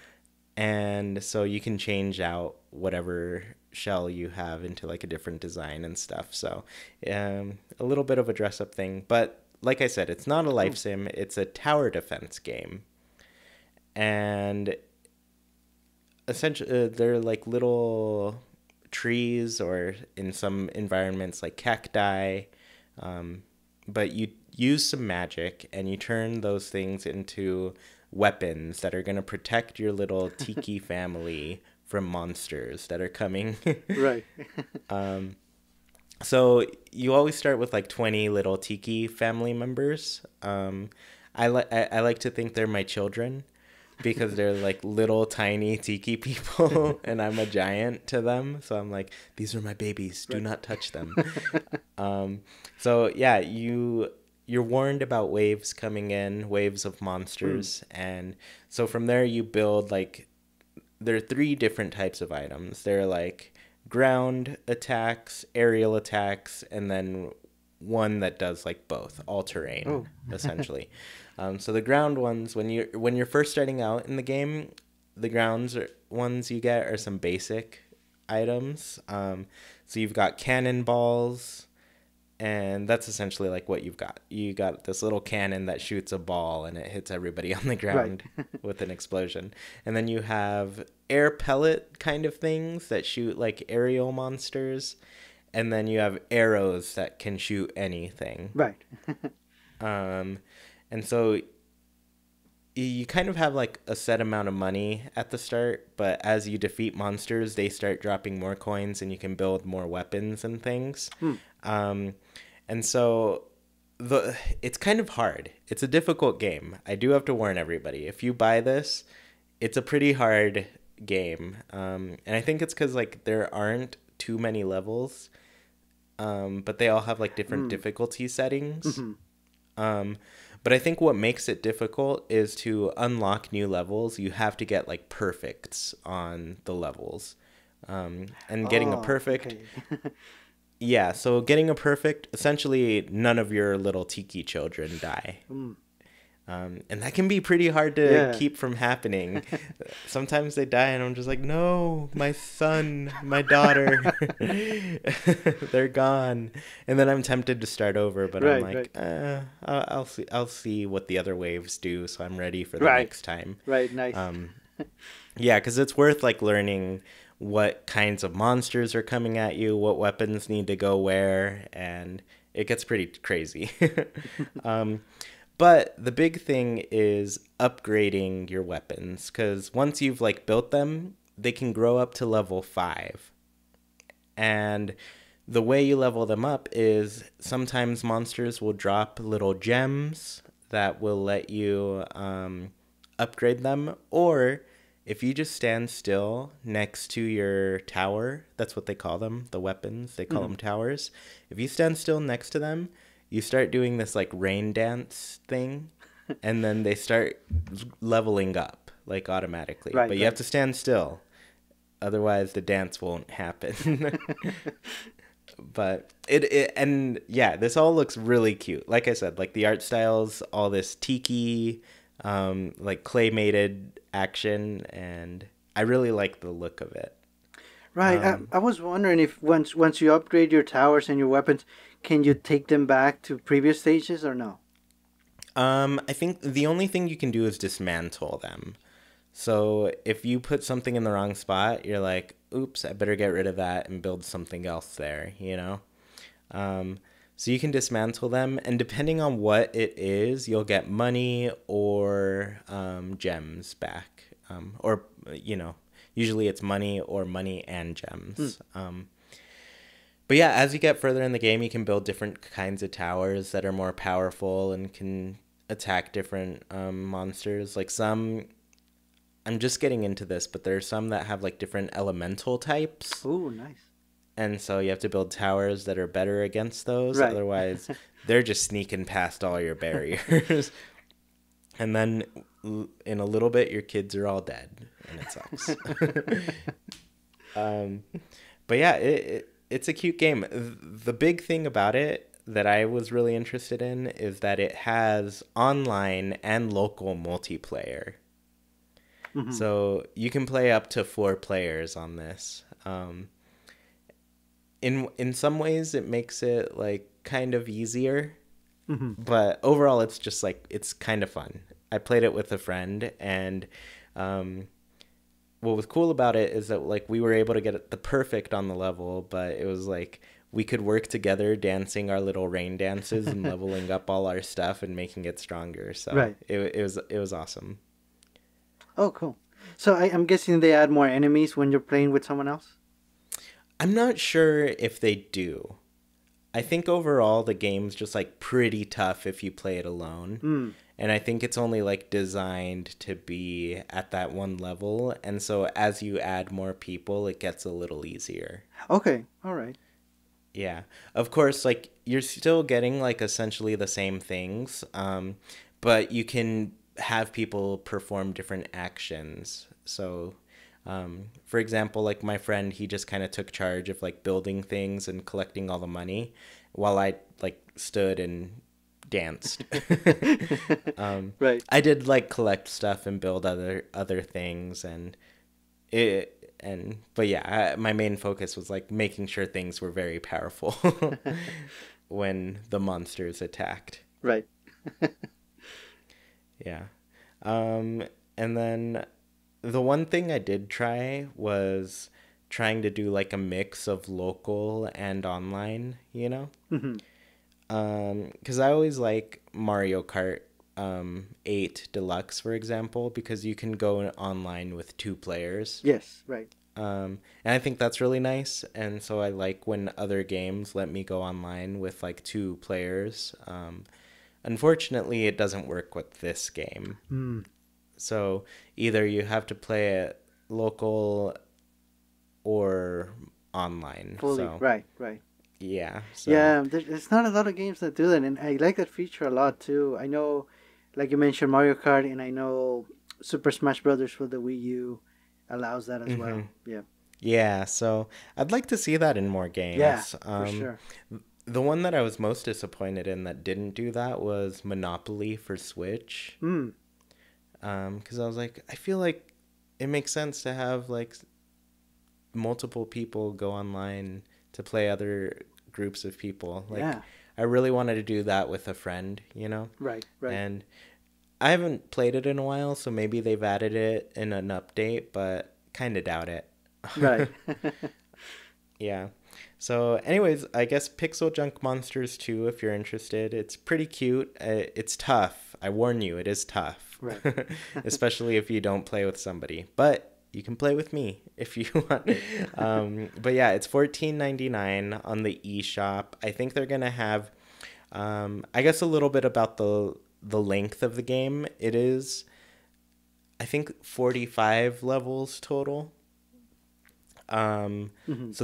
And so you can change out whatever shell you have into like a different design and stuff. So a little bit of a dress up thing. But like I said, it's not a life sim. It's a tower defense game. And essentially they're like little trees, or in some environments like cacti. But you use some magic and you turn those things into weapons that are going to protect your little tiki family from monsters that are coming. Right. So you always start with like 20 little tiki family members. I like to think they're my children, because they're like little tiny tiki people and I'm a giant to them. So I'm like, these are my babies. Do not touch them. So yeah, you're warned about waves coming in, waves of monsters. And so from there you build like, there are 3 different types of items. They're like ground attacks, aerial attacks, and then one that does like both, all terrain, essentially. So the ground ones, when you're first starting out in the game, the ones you get are some basic items. So you've got cannonballs, And that's essentially like what you've got. You got this little cannon that shoots a ball and it hits everybody on the ground with an explosion. And then you have air pellet kind of things that shoot like aerial monsters. And then you have arrows that can shoot anything. Right. And so you kind of have like a set amount of money at the start, but as you defeat monsters, they start dropping more coins and you can build more weapons and things. And so it's kind of hard. It's a difficult game. I do have to warn everybody. If you buy this, it's a pretty hard game. And I think it's because like there aren't too many levels, but they all have like different difficulty settings. But I think what makes it difficult is to unlock new levels, you have to get like perfects on the levels. And getting a perfect... Okay. Yeah, so getting a perfect, essentially none of your little tiki children die. And that can be pretty hard to keep from happening. Sometimes they die and I'm just like, no, my son, my daughter, they're gone. And then I'm tempted to start over, but I'm like, I'll see what the other waves do, so I'm ready for the next time. Right, nice. Yeah, because it's worth like learning what kinds of monsters are coming at you, what weapons need to go where, and it gets pretty crazy. But the big thing is upgrading your weapons, because once you've like built them, they can grow up to level 5. And the way you level them up is sometimes monsters will drop little gems that will let you upgrade them, or if you just stand still next to your tower, that's what they call them, the weapons, they call them towers. If you stand still next to them, you start doing this like rain dance thing, and then they start leveling up like automatically. But you have to stand still, otherwise the dance won't happen. But and yeah, this all looks really cute. Like I said, like the art styles, all this tiki, like claymated action, and I really like the look of it. Right. I was wondering if once you upgrade your towers and your weapons, can you take them back to previous stages or no? I think the only thing you can do is dismantle them. So if you put something in the wrong spot, you're like, oops, I better get rid of that and build something else there, you know? So you can dismantle them, and depending on what it is, you'll get money or gems back. Or, you know, usually it's money or money and gems. But yeah, as you get further in the game, you can build different kinds of towers that are more powerful and can attack different monsters. Like some, I'm just getting into this, but there are some that have like different elemental types. Ooh, nice. And so you have to build towers that are better against those. Right. Otherwise, they're just sneaking past all your barriers. And then in a little bit, your kids are all dead, and it sucks. But yeah, it's a cute game. The big thing about it that I was really interested in is that it has online and local multiplayer. So you can play up to 4 players on this. In some ways, it makes it like kind of easier, but overall, it's just like it's kind of fun. I played it with a friend, and what was cool about it is that like we were able to get the perfect on the level, but it was like we could work together dancing our little rain dances and leveling up all our stuff and making it stronger. So it was awesome. Oh, cool. So I'm guessing they add more enemies when you're playing with someone else? I'm not sure if they do. I think overall the game's just like pretty tough if you play it alone. And I think it's only like designed to be at that one level. And so as you add more people, it gets a little easier. Okay. All right. Yeah. Of course, like you're still getting like essentially the same things. But you can have people perform different actions. So, for example, like my friend, he just kind of took charge of like building things and collecting all the money while I like stood and danced. Right. I did like collect stuff and build other things, but yeah, my main focus was like making sure things were very powerful. when the monsters attacked. Right. Yeah. And then the one thing I did try was trying to do like a mix of local and online, you know? Mm-hmm. 'Cause I always like Mario Kart 8 Deluxe, for example, because you can go online with 2 players. Yes, right. And I think that's really nice. And so I like when other games let me go online with like 2 players. Unfortunately, it doesn't work with this game. Mm. So either you have to play it local or online. Fully, So right, right. yeah. So Yeah, there's not a lot of games that do that, and I like that feature a lot too. I know, like you mentioned, Mario Kart, and I know Super Smash Brothers for the Wii U allows that as well. Yeah. yeah, so I'd like to see that in more Yeah, games. for sure. The one that I was most disappointed in that didn't do that was Monopoly for Switch. Mm. Because I was like, I feel like it makes sense to have like multiple people go online to play other groups of people. Like, Yeah. I really wanted to do that with a friend, you know? Right, right. And I haven't played it in a while, so maybe they've added it in an update, but kind of doubt it. Right. Yeah. So, anyways, I guess Pixel Junk Monsters 2, if you're interested. It's pretty cute. It's tough. I warn you, it is tough. Right. Especially if you don't play with somebody. But you can play with me if you want. But yeah, it's $14.99 on the eShop. I think they're going to have, I guess, a little bit about the length of the game. It is, I think, 45 levels total. So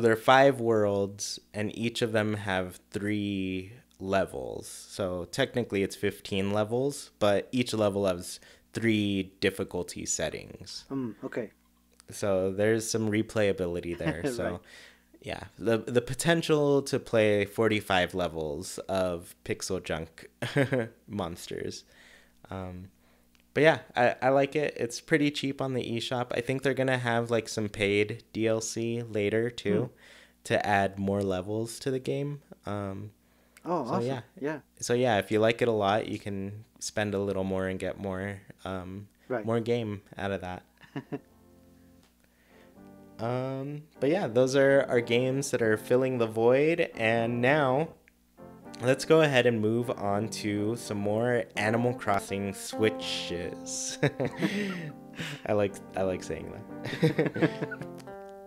there are 5 worlds, and each of them have 3 levels. So technically it's 15 levels, but each level has 3 difficulty settings. Okay. So there's some replayability there. Right. So yeah, the potential to play 45 levels of Pixel Junk Monsters. But yeah, I like it. It's pretty cheap on the eShop. I think they're going to have like some paid DLC later too to add more levels to the game. Awesome. Yeah. Yeah. So yeah, if you like it a lot, you can spend a little more and get more more game out of that. But yeah, those are our games that are filling the void, and now let's go ahead and move on to some more Animal Crossing switches. I like saying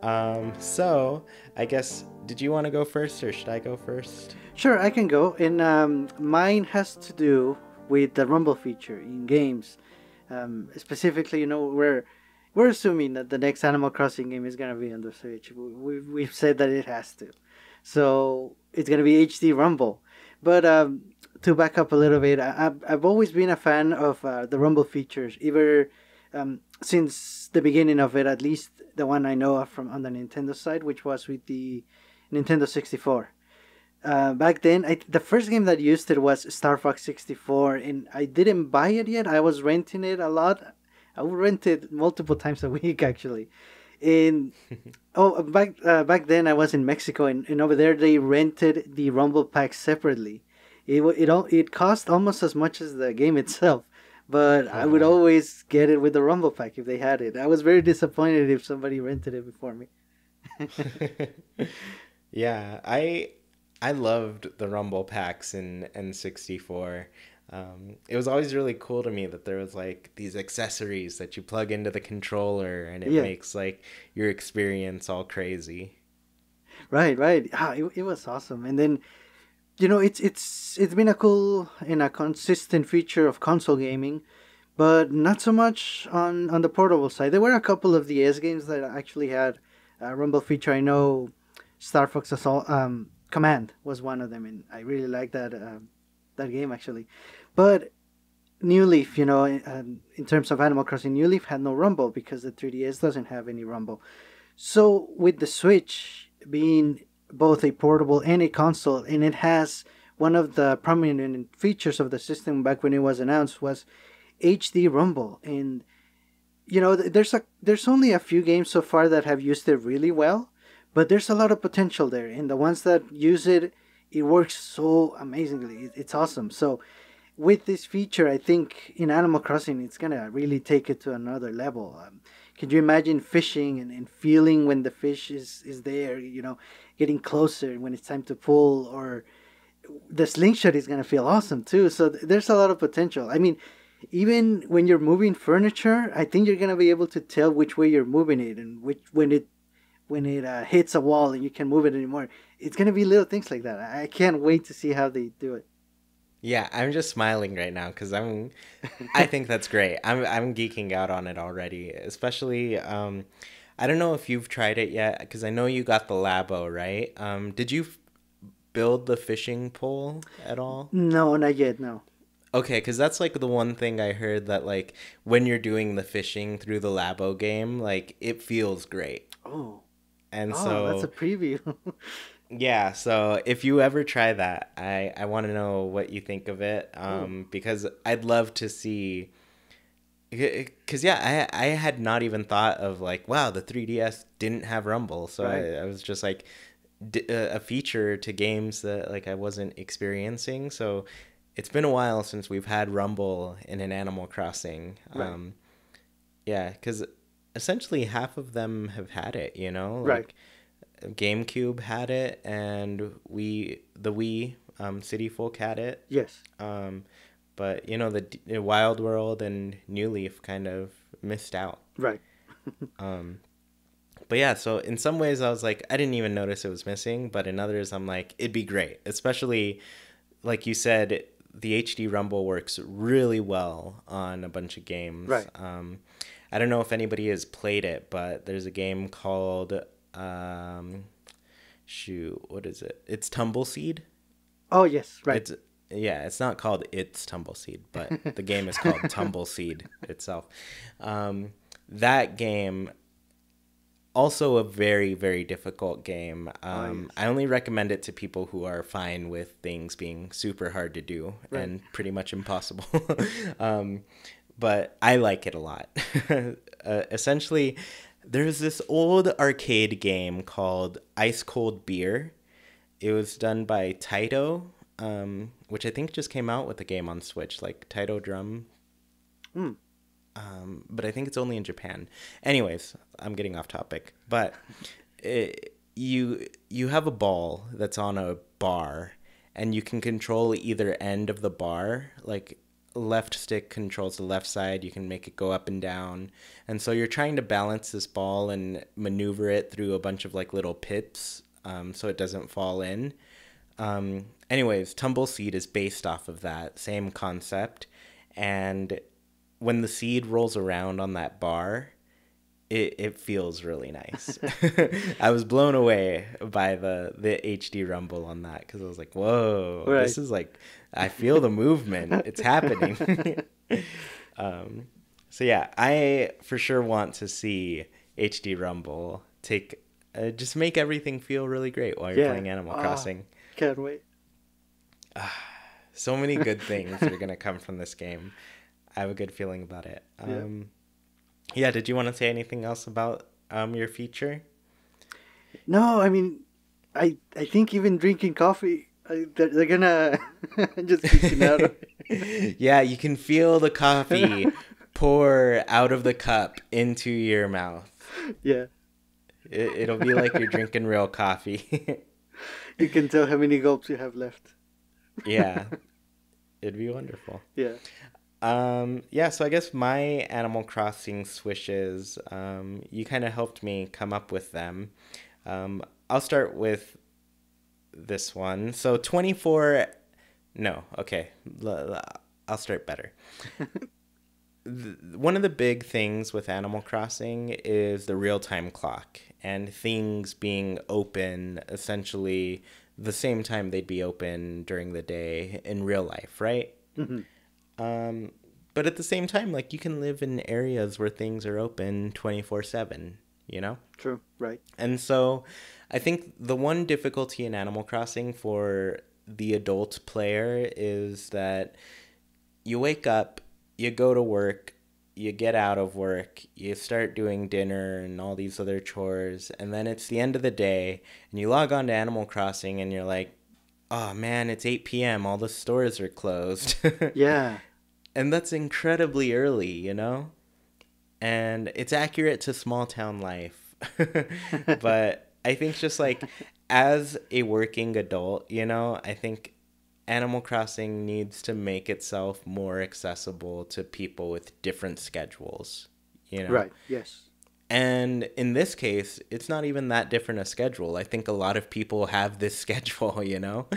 that. So I guess, did you want to go first or should I go first? Sure, I can go. And mine has to do with the Rumble feature in games. Specifically, we're assuming that the next Animal Crossing game is gonna be on the Switch. We've said that it has to, so it's gonna be HD Rumble. But to back up a little bit, I've always been a fan of the Rumble features, either since the beginning of it, at least the one I know of from on the Nintendo side, which was with the Nintendo 64. Back then, the first game that used it was Star Fox 64, and I didn't buy it yet. I was renting it a lot. I would rent it multiple times a week, actually. And back then I was in Mexico, and over there they rented the Rumble pack separately. It cost almost as much as the game itself, but I would always get it with the Rumble pack if they had it. I was very disappointed if somebody rented it before me. Yeah, I loved the Rumble packs in N64. It was always really cool to me that there was like these accessories that you plug into the controller and it makes like your experience all crazy. Right. It was awesome. And then, it's been a cool and a consistent feature of console gaming, but not so much on the portable side. There were a couple of DS games that actually had a Rumble feature. I know Star Fox Assault Command was one of them, and I really liked that game actually. But New Leaf, in terms of Animal Crossing, New Leaf had no Rumble because the 3DS doesn't have any Rumble. So with the Switch being both a portable and a console, and it has one of the prominent features of the system back when it was announced was HD Rumble, and there's only a few games so far that have used it really well, but there's a lot of potential there, and the ones that use it it works so amazingly. It's awesome. So with this feature, I think in Animal Crossing, it's gonna really take it to another level. Could you imagine fishing and feeling when the fish is there? Getting closer when it's time to pull, or the slingshot is gonna feel awesome too. So there's a lot of potential. I mean, even when you're moving furniture, I think you're gonna be able to tell which way you're moving it and which when it hits a wall and you can't move it anymore. It's gonna be little things like that. I can't wait to see how they do it. Yeah, I'm just smiling right now because I think that's great. I'm geeking out on it already, especially I don't know if you've tried it yet because I know you got the Labo, right? Did you build the fishing pole at all? No, not yet. No. Okay, because that's like the one thing I heard that like when you're doing the fishing through the Labo game, like it feels great. Oh. And Oh, that's a so preview. yeah, so if you ever try that, I want to know what you think of it, Cool. because I'd love to see, because yeah, I had not even thought of like, wow, the 3DS didn't have Rumble, so Right. I was just like a feature to games that like I wasn't experiencing. So it's been a while since we've had Rumble in an Animal Crossing. Right. Yeah, because essentially half of them have had it, Right. like GameCube had it, and the Wii, City Folk had it. Yes. Um, but the Wild World and New Leaf kind of missed out. Right. Um, but yeah, so in some ways I was like, I didn't even notice it was missing, but in others I'm like, it'd be great, especially like you said, the HD Rumble works really well on a bunch of games. Right. I don't know if anybody has played it, but there's a game called shoot, what is it? It's Tumbleseed. Oh yes. Right. It's Yeah, it's not called It's Tumbleseed, but the game is called Tumbleseed itself. That game, also a very, very difficult game. Oh yes. I only recommend it to people who are fine with things being super hard to do Right. and pretty much impossible. But I like it a lot. Essentially, there's this old arcade game called Ice Cold Beer. It was done by Taito, which I think just came out with a game on Switch, like Taito Drum. Hmm. But I think it's only in Japan. Anyways, I'm getting off topic. But you have a ball that's on a bar, and you can control either end of the bar. Like left stick controls the left side. You can make it go up and down. And so you're trying to balance this ball and maneuver it through a bunch of like little pits, so it doesn't fall in. Anyways, Tumbleseed is based off of that same concept. And when the seed rolls around on that bar, it feels really nice. I was blown away by the HD Rumble on that because I was like, whoa, Right. this is like, I feel the movement. It's happening. So yeah, I for sure want to see HD Rumble just make everything feel really great while you're playing Animal Crossing. Can't wait. So many good things are going to come from this game. I have a good feeling about it. Yeah, did you want to say anything else about your feature? No, I mean, I think even drinking coffee, they're gonna just geeking out. Of it. Yeah, you can feel the coffee pour out of the cup into your mouth. Yeah, It'll be like you're drinking real coffee. you can tell how many gulps you have left. Yeah, it'd be wonderful. Yeah. Yeah, so I guess my Animal Crossing swishes, you kind of helped me come up with them. I'll start with this one. So 24, no, okay, I'll start better. One of the big things with Animal Crossing is the real-time clock and things being open essentially the same time they'd be open during the day in real life, right? Mm-hmm. But at the same time, like you can live in areas where things are open 24/7, True. Right. And so I think the one difficulty in Animal Crossing for the adult player is that you wake up, you go to work, you get out of work, you start doing dinner and all these other chores, and then it's the end of the day, and you log on to Animal Crossing and you're like, oh man, it's 8 p.m. All the stores are closed. Yeah. And that's incredibly early, you know? And it's accurate to small town life. But I think just like as a working adult, you know, I think Animal Crossing needs to make itself more accessible to people with different schedules, you know? Right. Yes. And in this case, it's not even that different a schedule. I think a lot of people have this schedule, you know,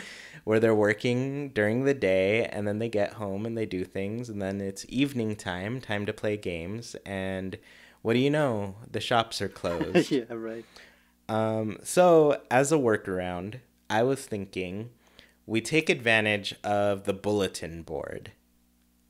where they're working during the day and then they get home and they do things and then it's evening time, time to play games. And what do you know? The shops are closed. Yeah. Right. So as a workaround, I was thinking we take advantage of the bulletin board.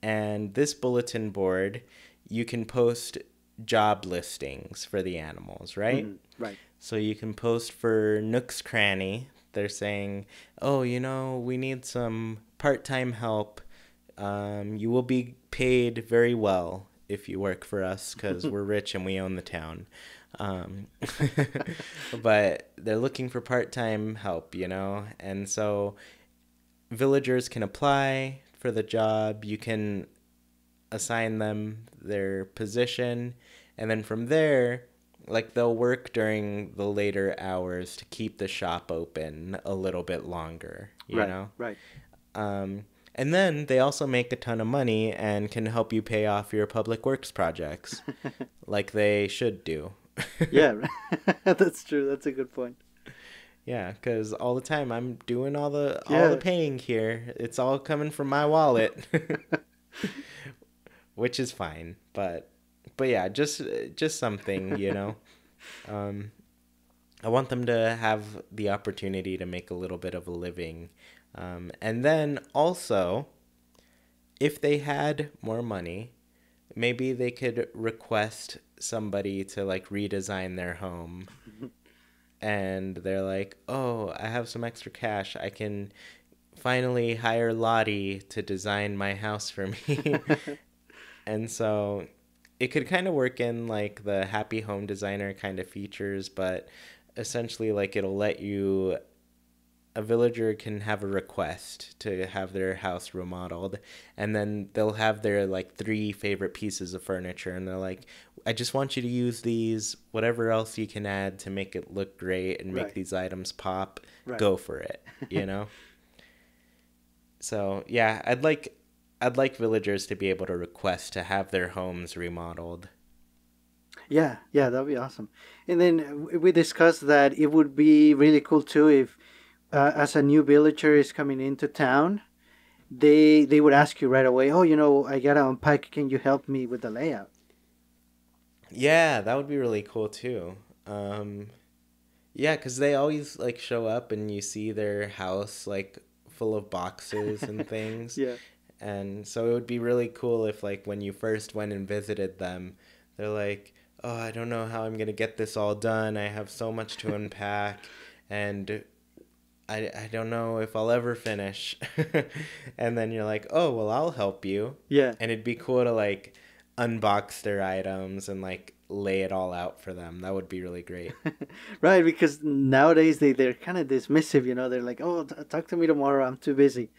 And this bulletin board, you can post job listings for the animals, right? Mm-hmm. Right. So you can post for Nook's Cranny. They're saying, oh, you know, we need some part-time help. You will be paid very well if you work for us because we're rich and we own the town. But they're looking for part-time help, you know? And so villagers can apply for the job. You can assign them their position, and then from there, like, they'll work during the later hours to keep the shop open a little bit longer, you know? Right. And then they also make a ton of money and can help you pay off your public works projects, like they should do. Yeah, that's true. That's a good point. Yeah, because all the time I'm doing all the paying here. It's all coming from my wallet, which is fine. But yeah, just something, you know. I want them to have the opportunity to make a little bit of a living, and then also, if they had more money, maybe they could request somebody to like redesign their home. And they're like, oh, I have some extra cash. I can finally hire Lottie to design my house for me. And so it could kind of work in like the happy home designer kind of features, but essentially like it'll let you, a villager can have a request to have their house remodeled, and then they'll have their like 3 favorite pieces of furniture, and they're like, I just want you to use these, whatever else you can add to make it look great and make these items pop, go for it, you know? So yeah, I'd like villagers to be able to request to have their homes remodeled. Yeah, that'd be awesome. And then we discussed that it would be really cool too if as a new villager is coming into town, they would ask you right away, oh, you know, I gotta unpack, can you help me with the layout? Yeah, that would be really cool too. Yeah, because they always like show up and you see their house like full of boxes and things. Yeah. And so it would be really cool if like when you first went and visited them, they're like, oh, I don't know how I'm gonna get this all done. I have so much to unpack, and I don't know if I'll ever finish. And then you're like, oh, well, I'll help you. Yeah. And it'd be cool to like unbox their items and like lay it all out for them. That would be really great. Right, because nowadays they're kind of dismissive, you know. They're like, oh, talk to me tomorrow, I'm too busy.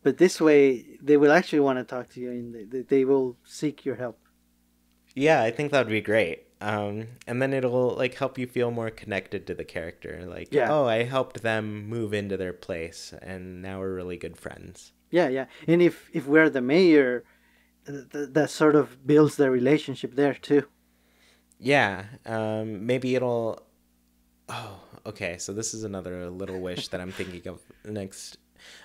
But this way, they will actually want to talk to you, and they will seek your help. Yeah, I think that would be great. And then it'll like help you feel more connected to the character. Like, oh, I helped them move into their place, and now we're really good friends. Yeah. And if we're the mayor, that sort of builds the relationship there too. Yeah. Maybe it'll. Oh, okay. So this is another little wish that I'm thinking of next.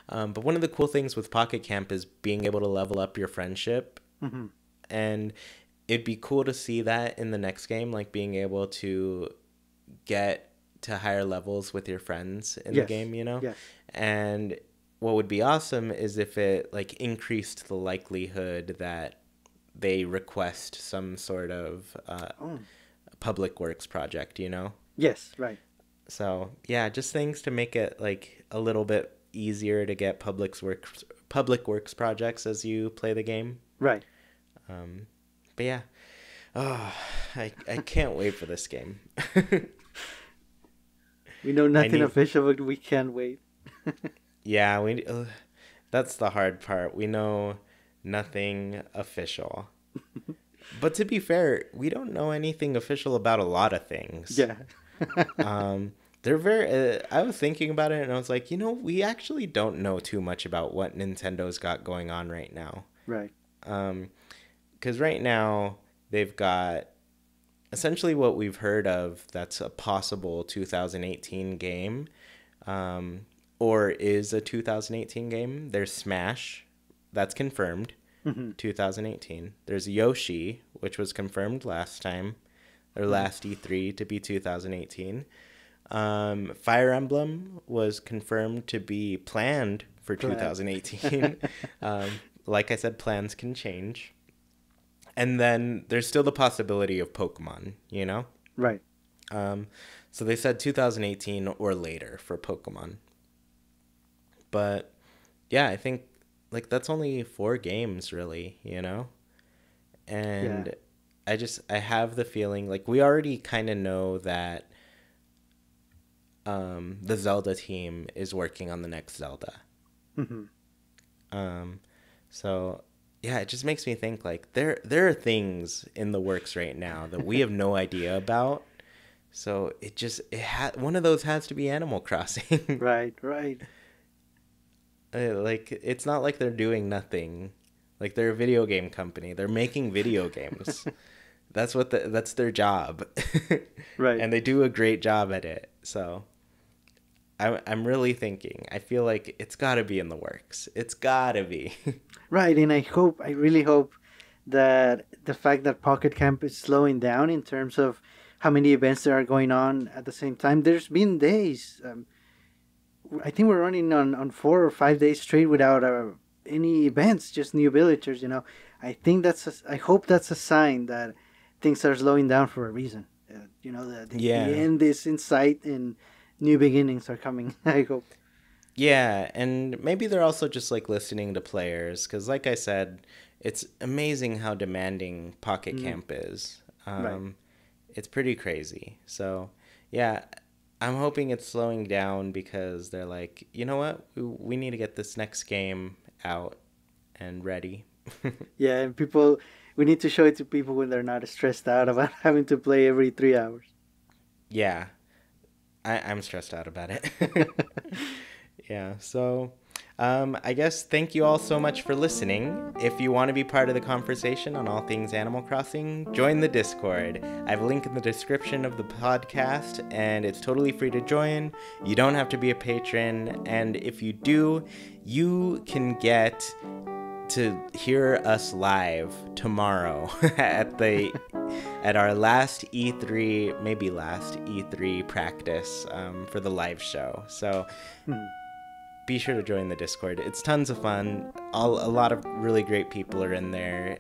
But one of the cool things with Pocket Camp is being able to level up your friendship. Mm-hmm. And it'd be cool to see that in the next game, like being able to get to higher levels with your friends in the game, you know? Yes. And what would be awesome is if it like increased the likelihood that they request some sort of public works project, you know? Yes, right. So yeah, just things to make it like a little bit easier to get public works projects as you play the game. Right. But yeah, I can't wait for this game. We know nothing official, but we can't wait. Yeah, that's the hard part. We know nothing official. But to be fair, we don't know anything official about a lot of things. Yeah. They're very. I was thinking about it, and I was like, we actually don't know too much about what Nintendo's got going on right now. Right. Because right now they've got essentially what we've heard of. That's a possible 2018 game, or is a 2018 game. There's Smash, that's confirmed. 2018. There's Yoshi, which was confirmed last time, or last E3 to be 2018. Fire Emblem was confirmed to be planned for 2018. Like I said, plans can change. And then there's still the possibility of Pokemon, Right. So they said 2018 or later for Pokemon. But yeah, I think that's only 4 games really, And yeah. I have the feeling we already kind of know that the Zelda team is working on the next Zelda. So yeah, it just makes me think there are things in the works right now that we have no idea about. So one of those has to be Animal Crossing. Right. It's not like they're doing nothing. They're a video game company. They're making video games. That's their job. Right. And they do a great job at it. So I'm really thinking. I feel like it's got to be in the works. It's got to be. Right, and I really hope that the fact that Pocket Camp is slowing down in terms of how many events there are going on at the same time. There's been days, I think we're running on 4 or 5 days straight without any events, just new villagers. I hope that's a sign that things are slowing down for a reason. The end is in sight and new beginnings are coming. I hope. Yeah, and maybe they're also just listening to players, because like I said, it's amazing how demanding Pocket Camp is. Right. It's pretty crazy. So yeah, I'm hoping it's slowing down because they're like, you know what, we need to get this next game out and ready. Yeah, and we need to show it to people when they're not stressed out about having to play every 3 hours. Yeah, I'm stressed out about it. Yeah, so I guess thank you all so much for listening. If you want to be part of the conversation on all things Animal Crossing, join the Discord. I have a link in the description of the podcast, and it's totally free to join. You don't have to be a patron, and if you do, you can get to hear us live tomorrow at our last E3, maybe last E3 practice for the live show. So be sure to join the Discord. It's tons of fun. A lot of really great people are in there,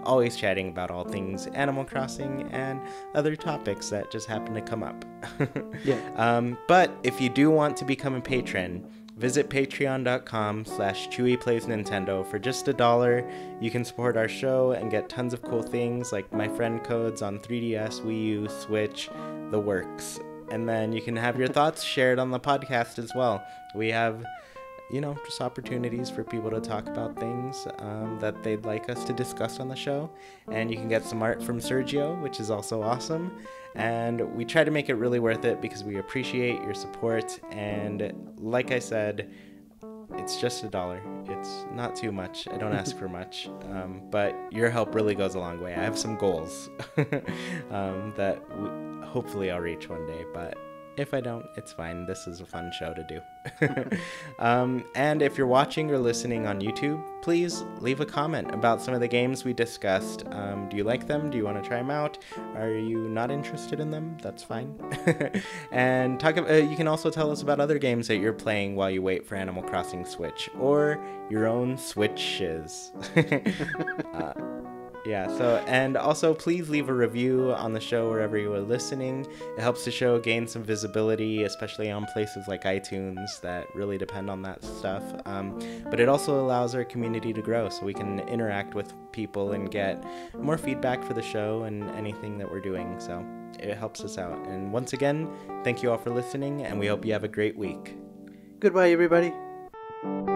always chatting about all things Animal Crossing and other topics that just happen to come up. Yeah. But if you do want to become a patron, visit patreon.com/ChewiePlaysNintendo. For just $1, you can support our show and get tons of cool things like my friend codes on 3DS, Wii U, Switch, the works. And then you can have your thoughts shared on the podcast as well. We have, just opportunities for people to talk about things that they'd like us to discuss on the show. And you can get some art from Sergio, which is also awesome. And we try to make it really worth it because we appreciate your support. And like I said, it's just $1. It's not too much. I don't ask for much. But your help really goes a long way. I have some goals that hopefully I'll reach one day. But if I don't, it's fine. This is a fun show to do. And if you're watching or listening on YouTube, please leave a comment about some of the games we discussed. Do you like them? Do you want to try them out? Are you not interested in them? That's fine. And you can also tell us about other games that you're playing while you wait for Animal Crossing Switch, or your own Switches. Yeah, and also please leave a review on the show wherever you are listening. It helps the show gain some visibility, especially on places like iTunes that really depend on that stuff. But it also allows our community to grow so we can interact with people and get more feedback for the show and anything that we're doing. So it helps us out. And once again, thank you all for listening, and we hope you have a great week. Goodbye, everybody. you.